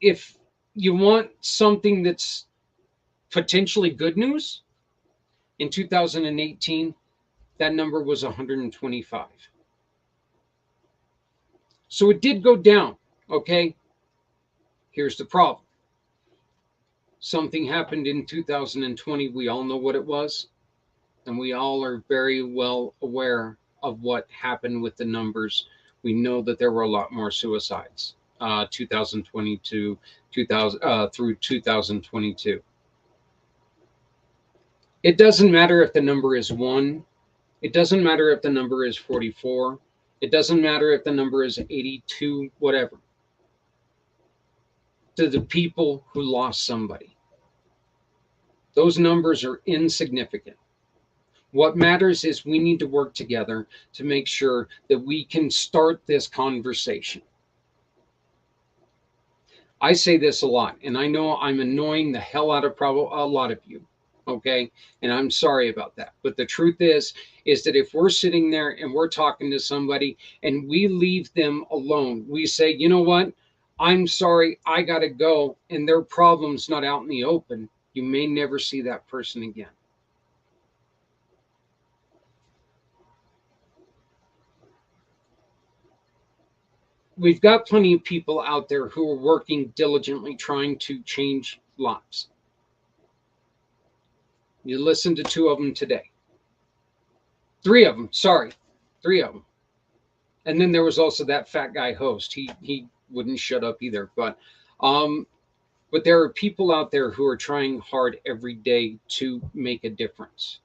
if you want something that's potentially good news, in 2018, that number was 125. So it did go down, okay? Here's the problem. Something happened in 2020. We all know what it was. And we all are very well aware of what happened with the numbers. We know that there were a lot more suicides, 2022, through 2022. It doesn't matter if the number is 1. It doesn't matter if the number is 44. It doesn't matter if the number is 82, whatever. To the people who lost somebody, those numbers are insignificant. What matters is we need to work together to make sure that we can start this conversation. I say this a lot, and I know I'm annoying the hell out of a lot of you, okay? And I'm sorry about that. But the truth is that if we're sitting there and we're talking to somebody and we leave them alone, we say, you know what? I'm sorry, I got to go, and their problem's not out in the open, you may never see that person again. We've got plenty of people out there who are working diligently trying to change lives. You listen to 2 of them today. 3 of them, sorry. 3 of them. And then there was also that fat guy host. He wouldn't shut up either. But there are people out there who are trying hard every day to make a difference.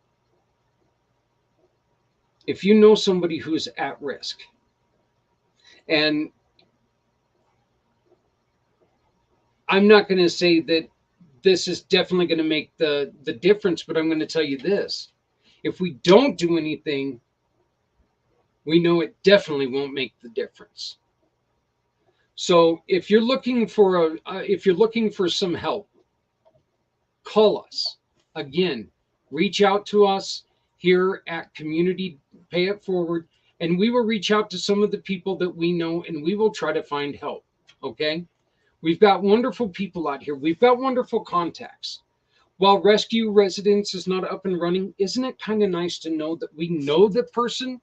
If you know somebody who's at risk, and I'm not going to say that this is definitely going to make the difference, but I'm going to tell you this. If we don't do anything, we know it definitely won't make the difference. So if you're looking for some help, call us. Again, reach out to us here at Community Pay It Forward, and we will reach out to some of the people that we know, and we will try to find help. Okay? We've got wonderful people out here. We've got wonderful contacts. While Rescue Residence is not up and running, isn't it kind of nice to know that we know the person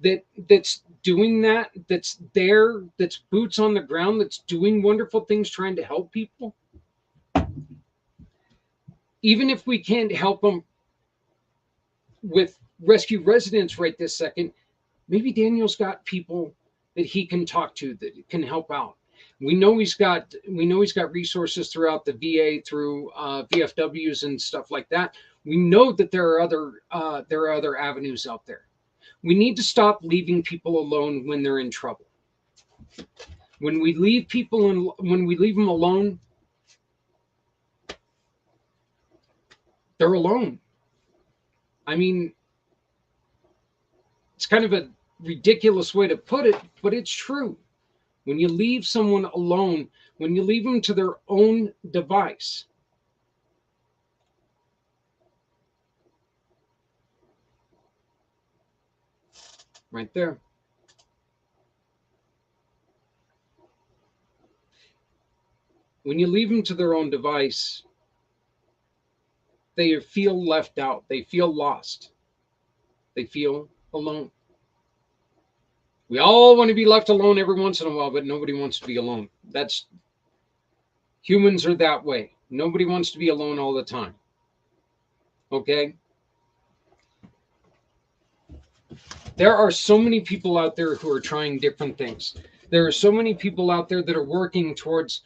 that's doing that, that's there, that's boots on the ground, that's doing wonderful things, trying to help people? Even if we can't help them with Rescue Residence right this second, maybe Daniel's got people that he can talk to that can help out. We know he's got resources throughout the VA, through VFWs and stuff like that. We know that there are other avenues out there. We need to stop leaving people alone when they're in trouble. When we leave them alone, they're alone. I mean, it's kind of a ridiculous way to put it, but it's true. When you leave someone alone, when you leave them to their own device, right there. When you leave them to their own device, they feel left out. They feel lost. They feel alone. We all want to be left alone every once in a while, but nobody wants to be alone. Humans are that way. Nobody wants to be alone all the time. Okay. There are so many people out there who are trying different things. There are so many people out there that are working towards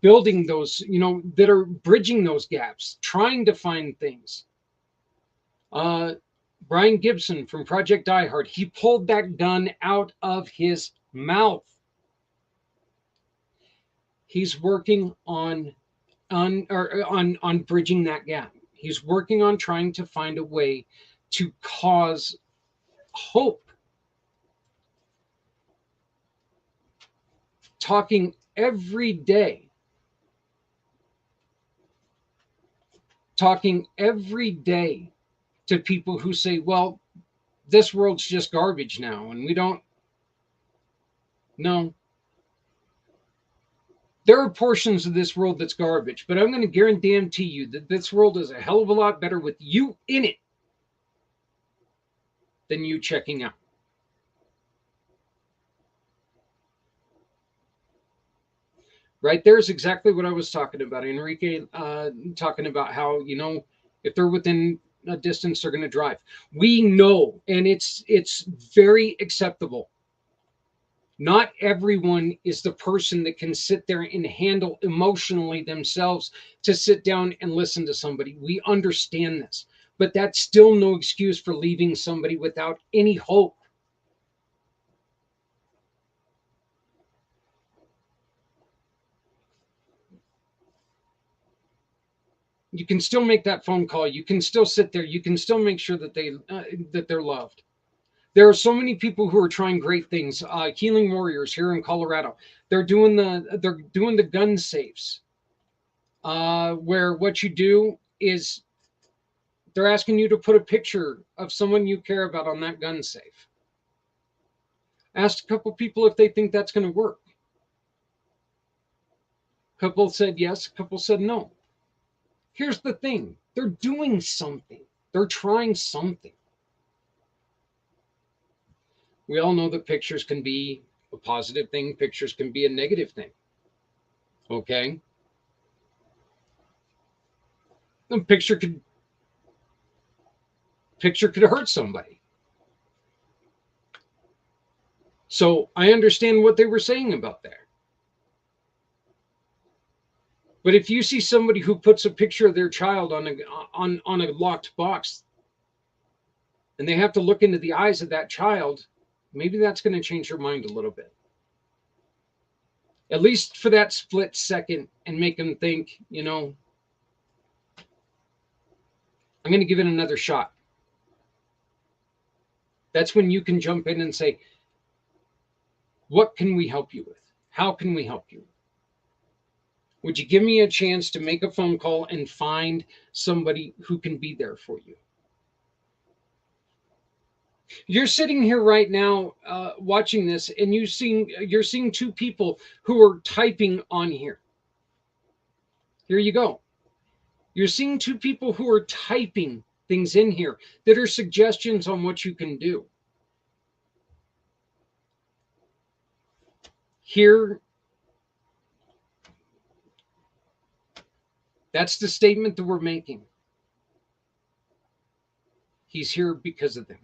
building those, that are bridging those gaps, trying to find things. Brian Gibson from Project Die Hard, he pulled that gun out of his mouth. He's working on bridging that gap. He's working on trying to find a way to cause hope. Talking every day to people who say, well, this world's just garbage now, and we don't know. There are portions of this world that's garbage, but I'm going to guarantee you that this world is a hell of a lot better with you in it than you checking out. Right there's exactly what I was talking about. Enrique talking about how, if they're within a distance, they're going to drive. We know, and it's very acceptable. Not everyone is the person that can sit there and handle emotionally themselves to sit down and listen to somebody. We understand this, but that's still no excuse for leaving somebody without any hope. You can still make that phone call. You can still sit there. You can still make sure that they're loved. There are so many people who are trying great things. Healing Warriors here in Colorado, they're doing the gun safes, where what you do is they're asking you to put a picture of someone you care about on that gun safe. Asked a couple people if they think that's going to work. A couple said yes. A couple said no. Here's the thing: they're doing something. They're trying something. We all know that pictures can be a positive thing. Pictures can be a negative thing. Okay? A picture could hurt somebody. So I understand what they were saying about that. But if you see somebody who puts a picture of their child on a locked box, and they have to look into the eyes of that child, maybe that's going to change your mind a little bit. At least for that split second, and make them think, I'm going to give it another shot. That's when you can jump in and say, what can we help you with? How can we help you? Would you give me a chance to make a phone call and find somebody who can be there for you? You're sitting here right now watching this, and you're seeing two people who are typing on here. Here you go. You're seeing two people who are typing things in here that are suggestions on what you can do. Here, that's the statement that we're making. He's here because of them.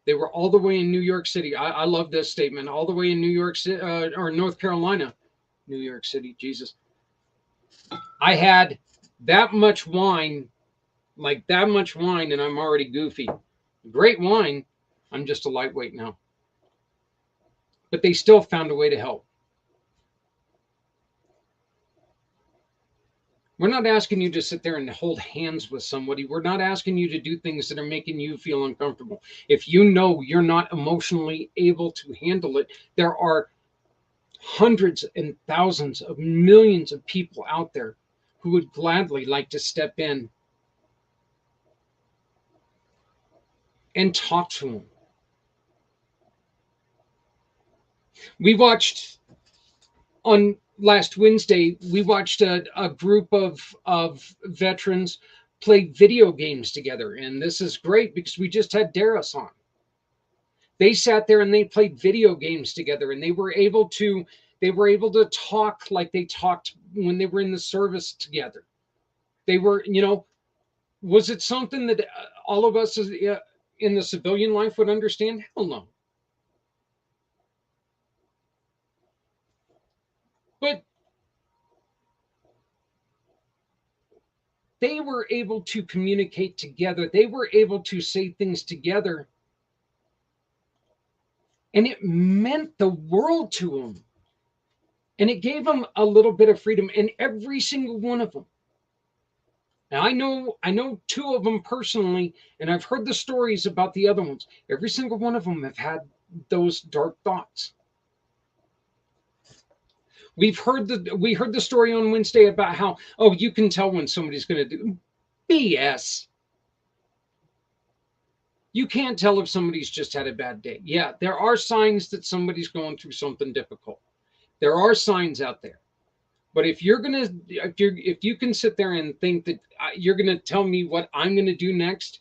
They were all the way in New York City. I love this statement. All the way in New York City, or North Carolina. New York City, Jesus. I had that much wine, and I'm already goofy. Great wine. I'm just a lightweight now. But they still found a way to help. We're not asking you to sit there and hold hands with somebody. We're not asking you to do things that are making you feel uncomfortable. If you know you're not emotionally able to handle it, there are hundreds and thousands of millions of people out there who would gladly like to step in and talk to them. We watched on last Wednesday, we watched a group of veterans play video games together. And this is great because we just had Darius on. They sat there and they played video games together, and they were able to talk like they talked when they were in the service together. They were, was it something that all of us in the civilian life would understand? Hell no. But they were able to communicate together. They were able to say things together. And it meant the world to them. And it gave them a little bit of freedom. And every single one of them. Now, I know two of them personally, and I've heard the stories about the other ones. Every single one of them have had those dark thoughts. We heard the story on Wednesday about how, oh, you can tell when somebody's going to do BS. You can't tell if somebody's just had a bad day. Yeah, there are signs that somebody's going through something difficult. There are signs out there. But if you can sit there and think that you're going to tell me what I'm going to do next,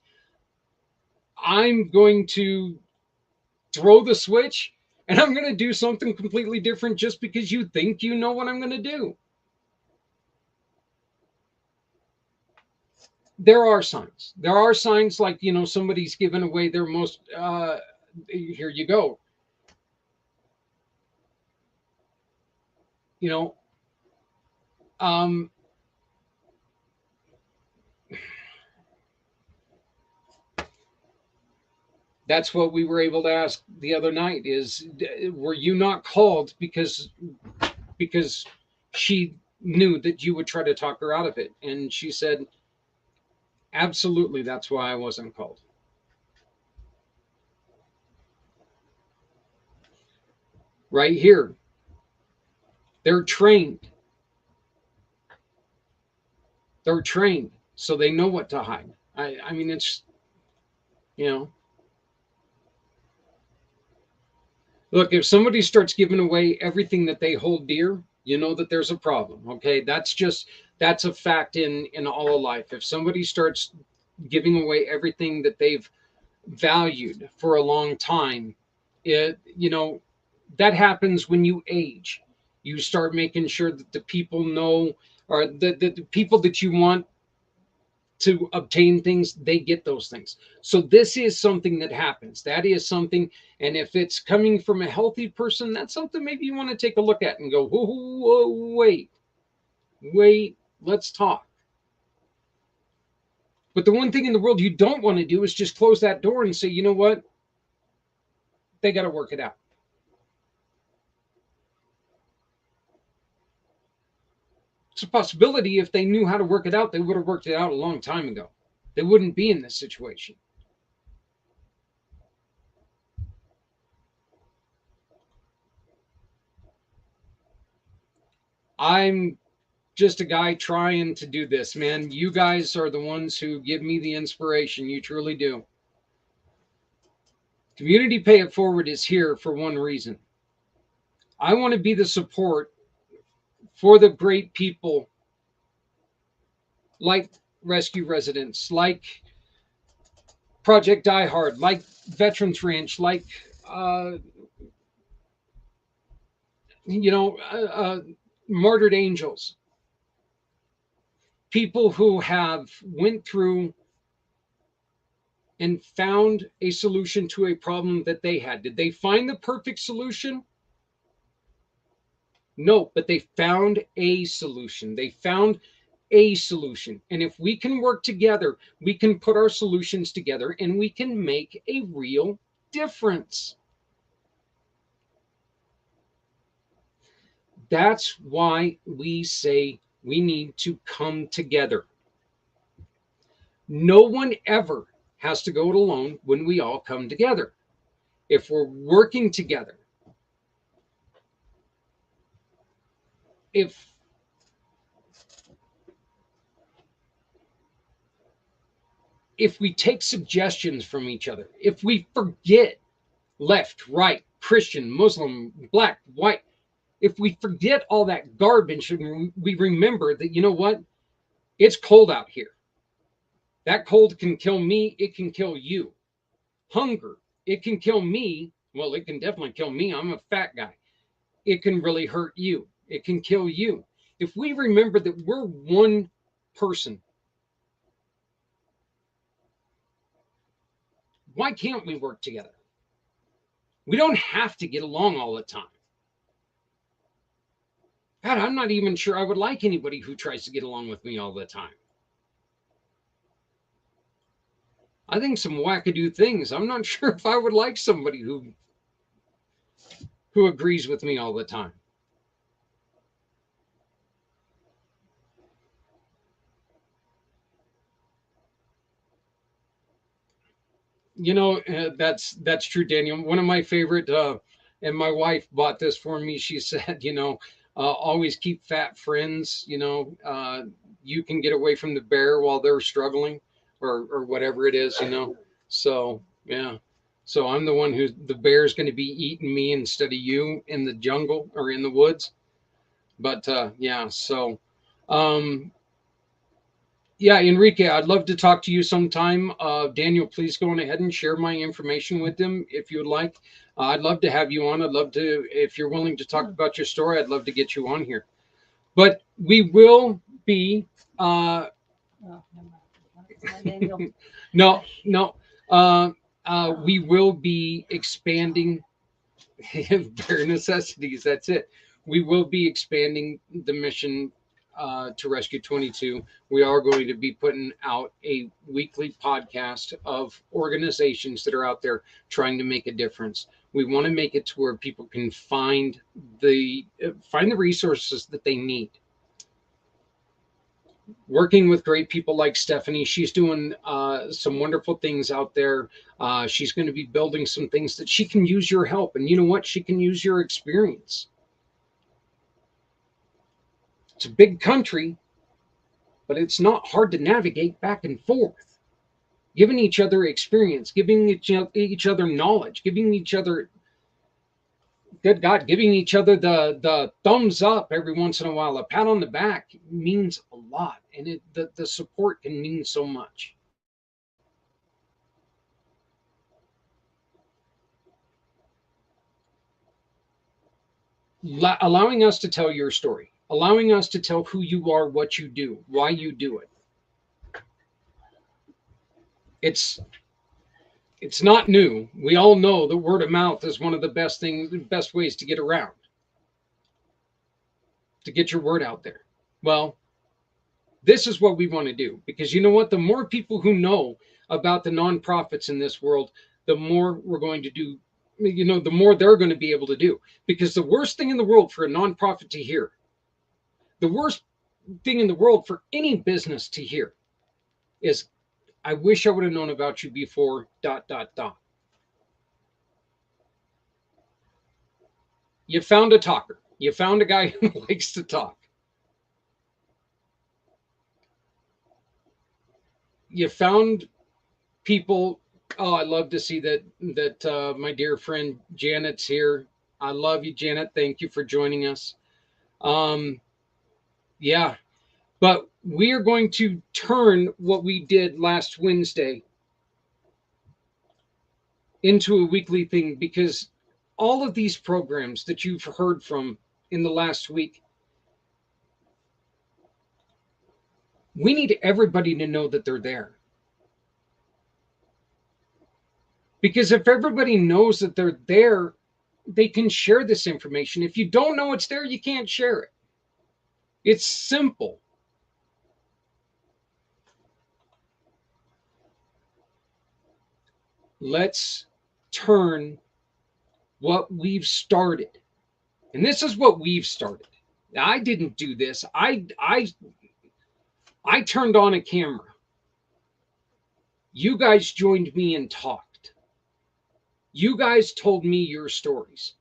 I'm going to throw the switch and I'm going to do something completely different just because you think you know what I'm going to do. There are signs. There are signs like, somebody's given away their most, here you go. That's what we were able to ask the other night is, were you not called because she knew that you would try to talk her out of it? And she said, absolutely, that's why I wasn't called. Right here. They're trained. They're trained, so they know what to hide. I mean, it's, Look, if somebody starts giving away everything that they hold dear, you know that there's a problem. Okay, that's a fact in all of life. If somebody starts giving away everything that they've valued for a long time, that happens when you age. You start making sure that the people know, or the people that you want to obtain things, they get those things. So this is something that happens. That is something, and if it's coming from a healthy person, that's something maybe you want to take a look at and go, whoa, wait, let's talk. But the one thing in the world you don't want to do is just close that door and say, you know what? They got to work it out. It's a possibility if they knew how to work it out, they would have worked it out a long time ago. They wouldn't be in this situation. I'm just a guy trying to do this, man. You guys are the ones who give me the inspiration. You truly do. Community Pay It Forward is here for one reason. I want to be the support for the great people like Rescue Residents, like Project Die Hard, like Veterans Ranch, like Martyred Angels. People who have went through and found a solution to a problem that they had. Did they find the perfect solution? No, but they found a solution. They found a solution. And if we can work together, we can put our solutions together and we can make a real difference. That's why we say we need to come together. No one ever has to go it alone when we all come together. If we're working together, if we take suggestions from each other, if we forget left, right, Christian, Muslim, black, white, if we forget all that garbage and we remember that, you know what? It's cold out here. That cold can kill me. It can kill you. Hunger It can kill me. Well, it can definitely kill me. I'm a fat guy. It can really hurt you. It can kill you. If we remember that we're one person, why can't we work together? We don't have to get along all the time. God, I'm not even sure I would like anybody who tries to get along with me all the time. I think some wackadoo things. I'm not sure if I would like somebody who agrees with me all the time. You know, that's true, Daniel. One of my favorite, and my wife bought this for me. She said, always keep fat friends. You can get away from the bear while they're struggling, or whatever it is. So yeah. So I'm the one who the bear's going to be eating me instead of you in the jungle or in the woods. But yeah. So um, yeah, Enrique, I'd love to talk to you sometime. Daniel, please go on ahead and share my information with them if you would like. I'd love to have you on. I'd love to, if you're willing to talk about your story, I'd love to get you on here. But we will be, no, no, we will be expanding bare necessities. That's it. We will be expanding the mission to Rescue 22. We are going to be putting out a weekly podcast of organizations that are out there trying to make a difference. We want to make it to where people can find the resources that they need. Working with great people like Stephanie, she's doing some wonderful things out there. She's going to be building some things that she can use your help, and you know what? She can use your experience. It's a big country, but it's not hard to navigate back and forth. Giving each other experience, giving each other knowledge, giving each other, good God, giving each other the thumbs up every once in a while, a pat on the back means a lot, and the support can mean so much. Allowing us to tell your story, allowing us to tell who you are, what you do, why you do it. It's not new. We all know that word of mouth is one of the best ways to get around, to get your word out there. Well, this is what we want to do, because you know what? The more people who know about the nonprofits in this world, the more we're going to do, the more they're going to be able to do. Because the worst thing in the world for a nonprofit to hear, the worst thing in the world for any business to hear is, I wish I would have known about you before, ... You found a talker. You found a guy who likes to talk. You found people. Oh, I love to see that my dear friend Janet's here. I love you, Janet. Thank you for joining us. Yeah, but we are going to turn what we did last Wednesday into a weekly thing, because all of these programs that you've heard from in the last week, we need everybody to know that they're there. Because if everybody knows that they're there, they can share this information. If you don't know it's there, you can't share it. It's simple. Let's turn what we've started. And this is what we've started. I didn't do this. I turned on a camera. You guys joined me and talked. You guys told me your stories.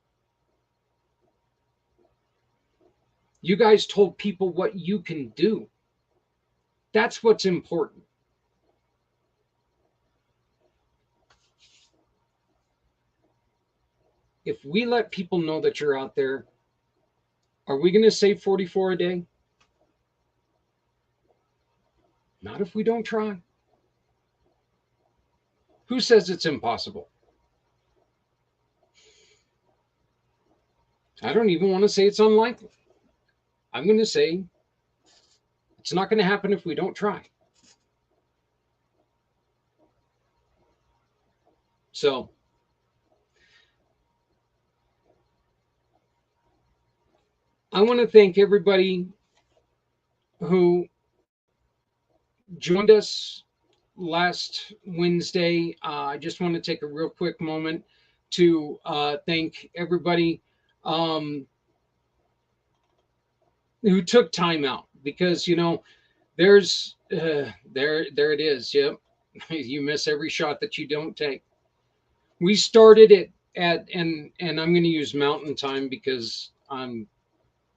You guys told people what you can do. That's what's important. If we let people know that you're out there, are we going to save 44 a day? Not if we don't try. Who says it's impossible? I don't even want to say it's unlikely. I'm going to say it's not going to happen if we don't try. So I want to thank everybody who joined us last Wednesday. I just want to take a real quick moment to thank everybody who took time out, because there's there it is. Yep, you miss every shot that you don't take. We started it at and I'm going to use Mountain Time because I'm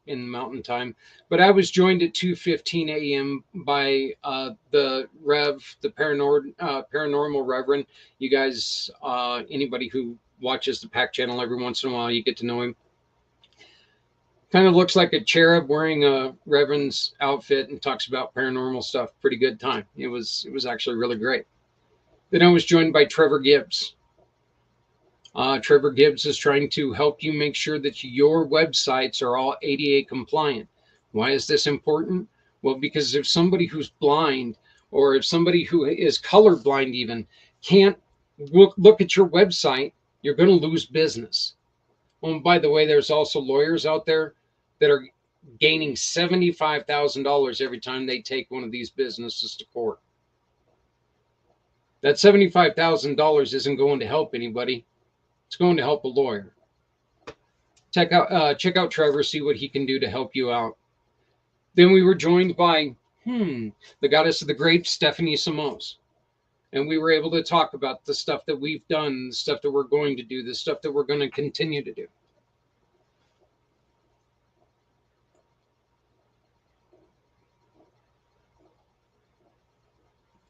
in Mountain Time, but I was joined at 2:15 a.m. by the paranormal Reverend. You guys, anybody who watches the pACT channel every once in a while, you get to know him. Kind of looks like a cherub wearing a Reverend's outfit and talks about paranormal stuff. Pretty good time. It was actually really great. Then I was joined by Trevor Gibbs. Trevor Gibbs is trying to help you make sure that your websites are all ADA compliant. Why is this important? Well, because if somebody who's blind, or if somebody who is colorblind even, can't look at your website, you're going to lose business. Oh, and by the way, there's also lawyers out there that are gaining $75,000 every time they take one of these businesses to court. That $75,000 isn't going to help anybody. It's going to help a lawyer. Check out Trevor, see what he can do to help you out. Then we were joined by the goddess of the grapes, Stephanie Simoes. And we were able to talk about the stuff that we've done, the stuff that we're going to do, the stuff that we're going to continue to do.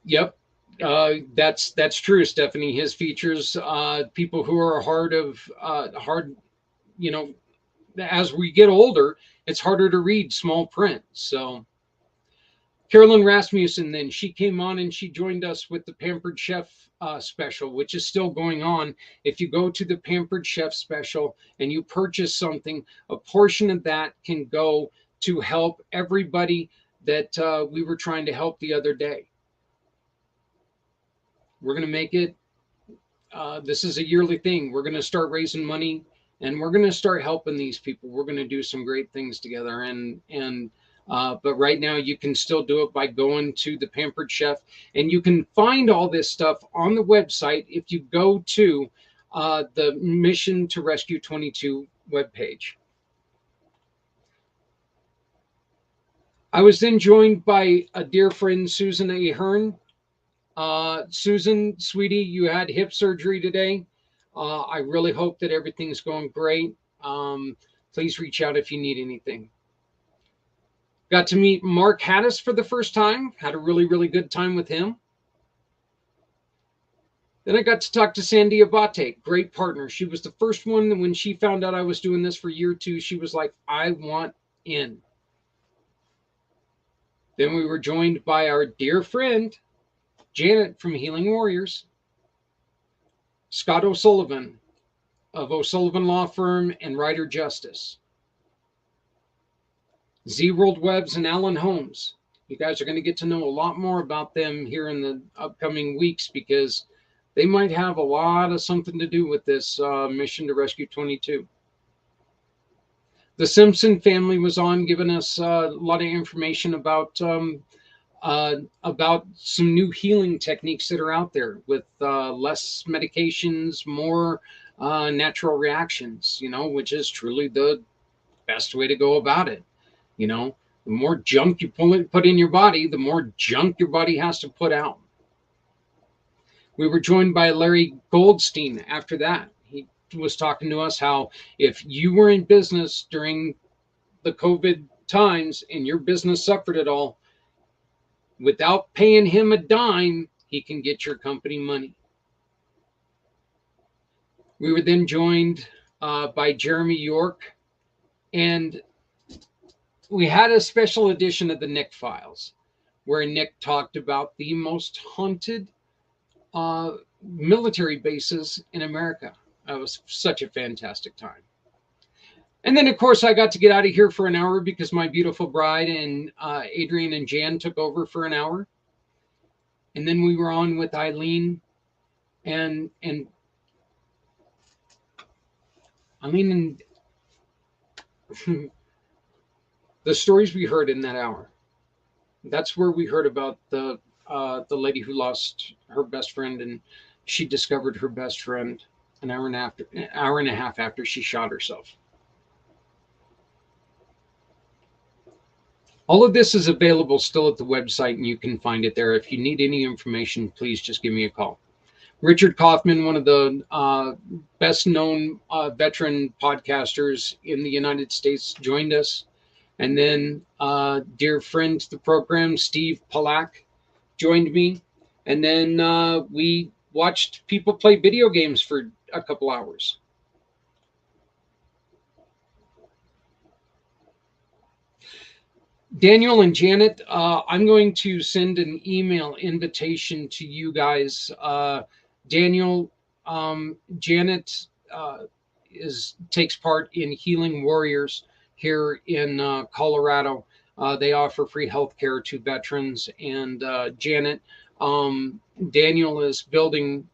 Yep. That's true, Stephanie. His features people who are hard, as we get older, it's harder to read small print. So Carolyn Rasmussen, then she came on and she joined us with the Pampered Chef special, which is still going on. If you go to the Pampered Chef special and you purchase something, a portion of that can go to help everybody that we were trying to help the other day. We're going to make it, this is a yearly thing. We're going to start raising money and we're going to start helping these people. We're going to do some great things together. But right now you can still do it by going to the Pampered Chef, and you can find all this stuff on the website if you go to the Mission to Rescue 22 webpage. I was then joined by a dear friend, Susan Ahern. Susan, sweetie, you had hip surgery today. I really hope that everything's going great. Please reach out if you need anything. Got to meet Mark Haddis for the first time. Had a really, really good time with him. Then I got to talk to Sandy Abate, great partner. She was the first one that when she found out I was doing this for year 2, she was like, I want in. Then we were joined by our dear friend, Janet from Healing Warriors, Scott O'Sullivan of O'Sullivan Law Firm and Ryder Justice, Z World Webs and Alan Holmes. You guys are going to get to know a lot more about them here in the upcoming weeks, because they might have a lot of something to do with this Mission to Rescue 22. The Simpson family was on, giving us a lot of information about some new healing techniques that are out there with less medications, more natural reactions, which is truly the best way to go about it. The more junk you put in your body, the more junk your body has to put out. We were joined by Larry Goldstein after that. He was talking to us how if you were in business during the COVID times and your business suffered it all, without paying him a dime, he can get your company money. We were then joined by Jeremy York, and we had a special edition of the Nick Files, where Nick talked about the most haunted military bases in America. It was such a fantastic time. And then, of course, I got to get out of here for an hour because my beautiful bride and Adrian and Jan took over for an hour. And then we were on with Eileen and Eileen and the stories we heard in that hour. That's where we heard about the lady who lost her best friend, and she discovered her best friend an hour and a half after she shot herself. All of this is available still at the website, and you can find it there. If you need any information, please just give me a call. Richard Kaufman, one of the best-known veteran podcasters in the United States, joined us. And then dear friend to the program, Steve Palak, joined me. And then we watched people play video games for a couple hours. Daniel and Janet, I'm going to send an email invitation to you guys. Daniel, Janet takes part in Healing Warriors here in Colorado. They offer free health care to veterans. And Janet, Daniel is building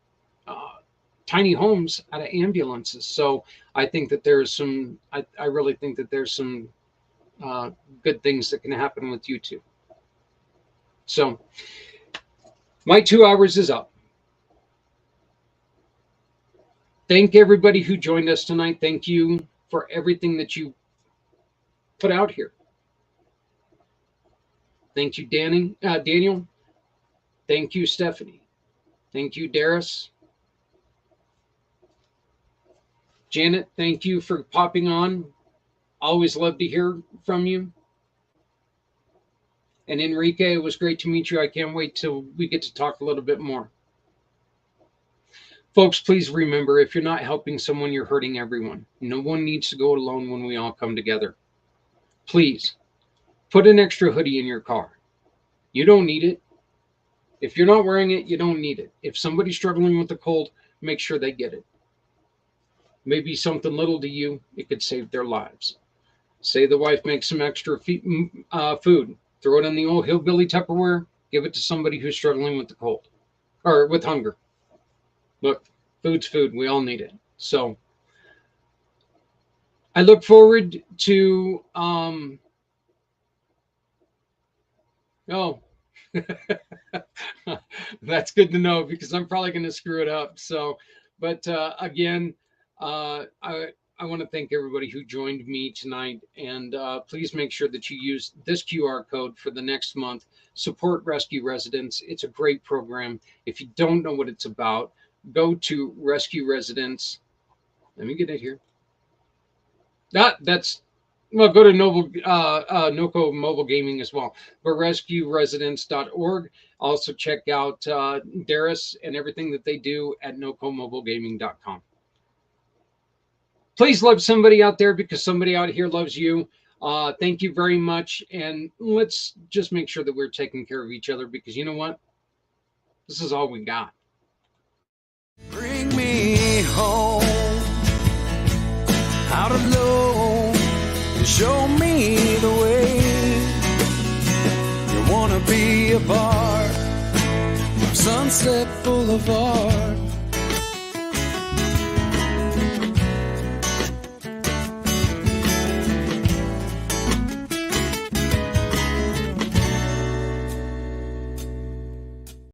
tiny homes out of ambulances. So I think that there's some, I really think that there's some good things that can happen with you two. So my 2 hours is up. Thank everybody who joined us tonight. Thank you for everything that you put out here. Thank you, Daniel. Thank you, Stephanie. Thank you, Darius. Janet, thank you for popping on. Always love to hear from you. And Enrique, it was great to meet you. I can't wait till we get to talk a little bit more. Folks, please remember, if you're not helping someone, you're hurting everyone. No one needs to go alone when we all come together. Please, put an extra hoodie in your car. You don't need it. If you're not wearing it, you don't need it. If somebody's struggling with the cold, make sure they get it. Maybe something little to you, it could save their lives. Say the wife makes some extra food. Throw it in the old hillbilly Tupperware. Give it to somebody who's struggling with the cold or with hunger. Look, food's food. We all need it. So I look forward to, that's good to know because I'm probably going to screw it up. So, but again, I want to thank everybody who joined me tonight, and please make sure that you use this QR code for the next month. Support Rescue Residents. It's a great program. If you don't know what it's about, go to Rescue Residents. Let me get it here. Go to NOCO Mobile Gaming as well, but rescueresidents.org. Also check out Darius and everything that they do at nocomobilegaming.com. Please love somebody out there because somebody out here loves you. Thank you very much. And let's just make sure that we're taking care of each other because you know what? This is all we got. Bring me home out of low and show me the way. You wanna be a part of Sunset Boulevard.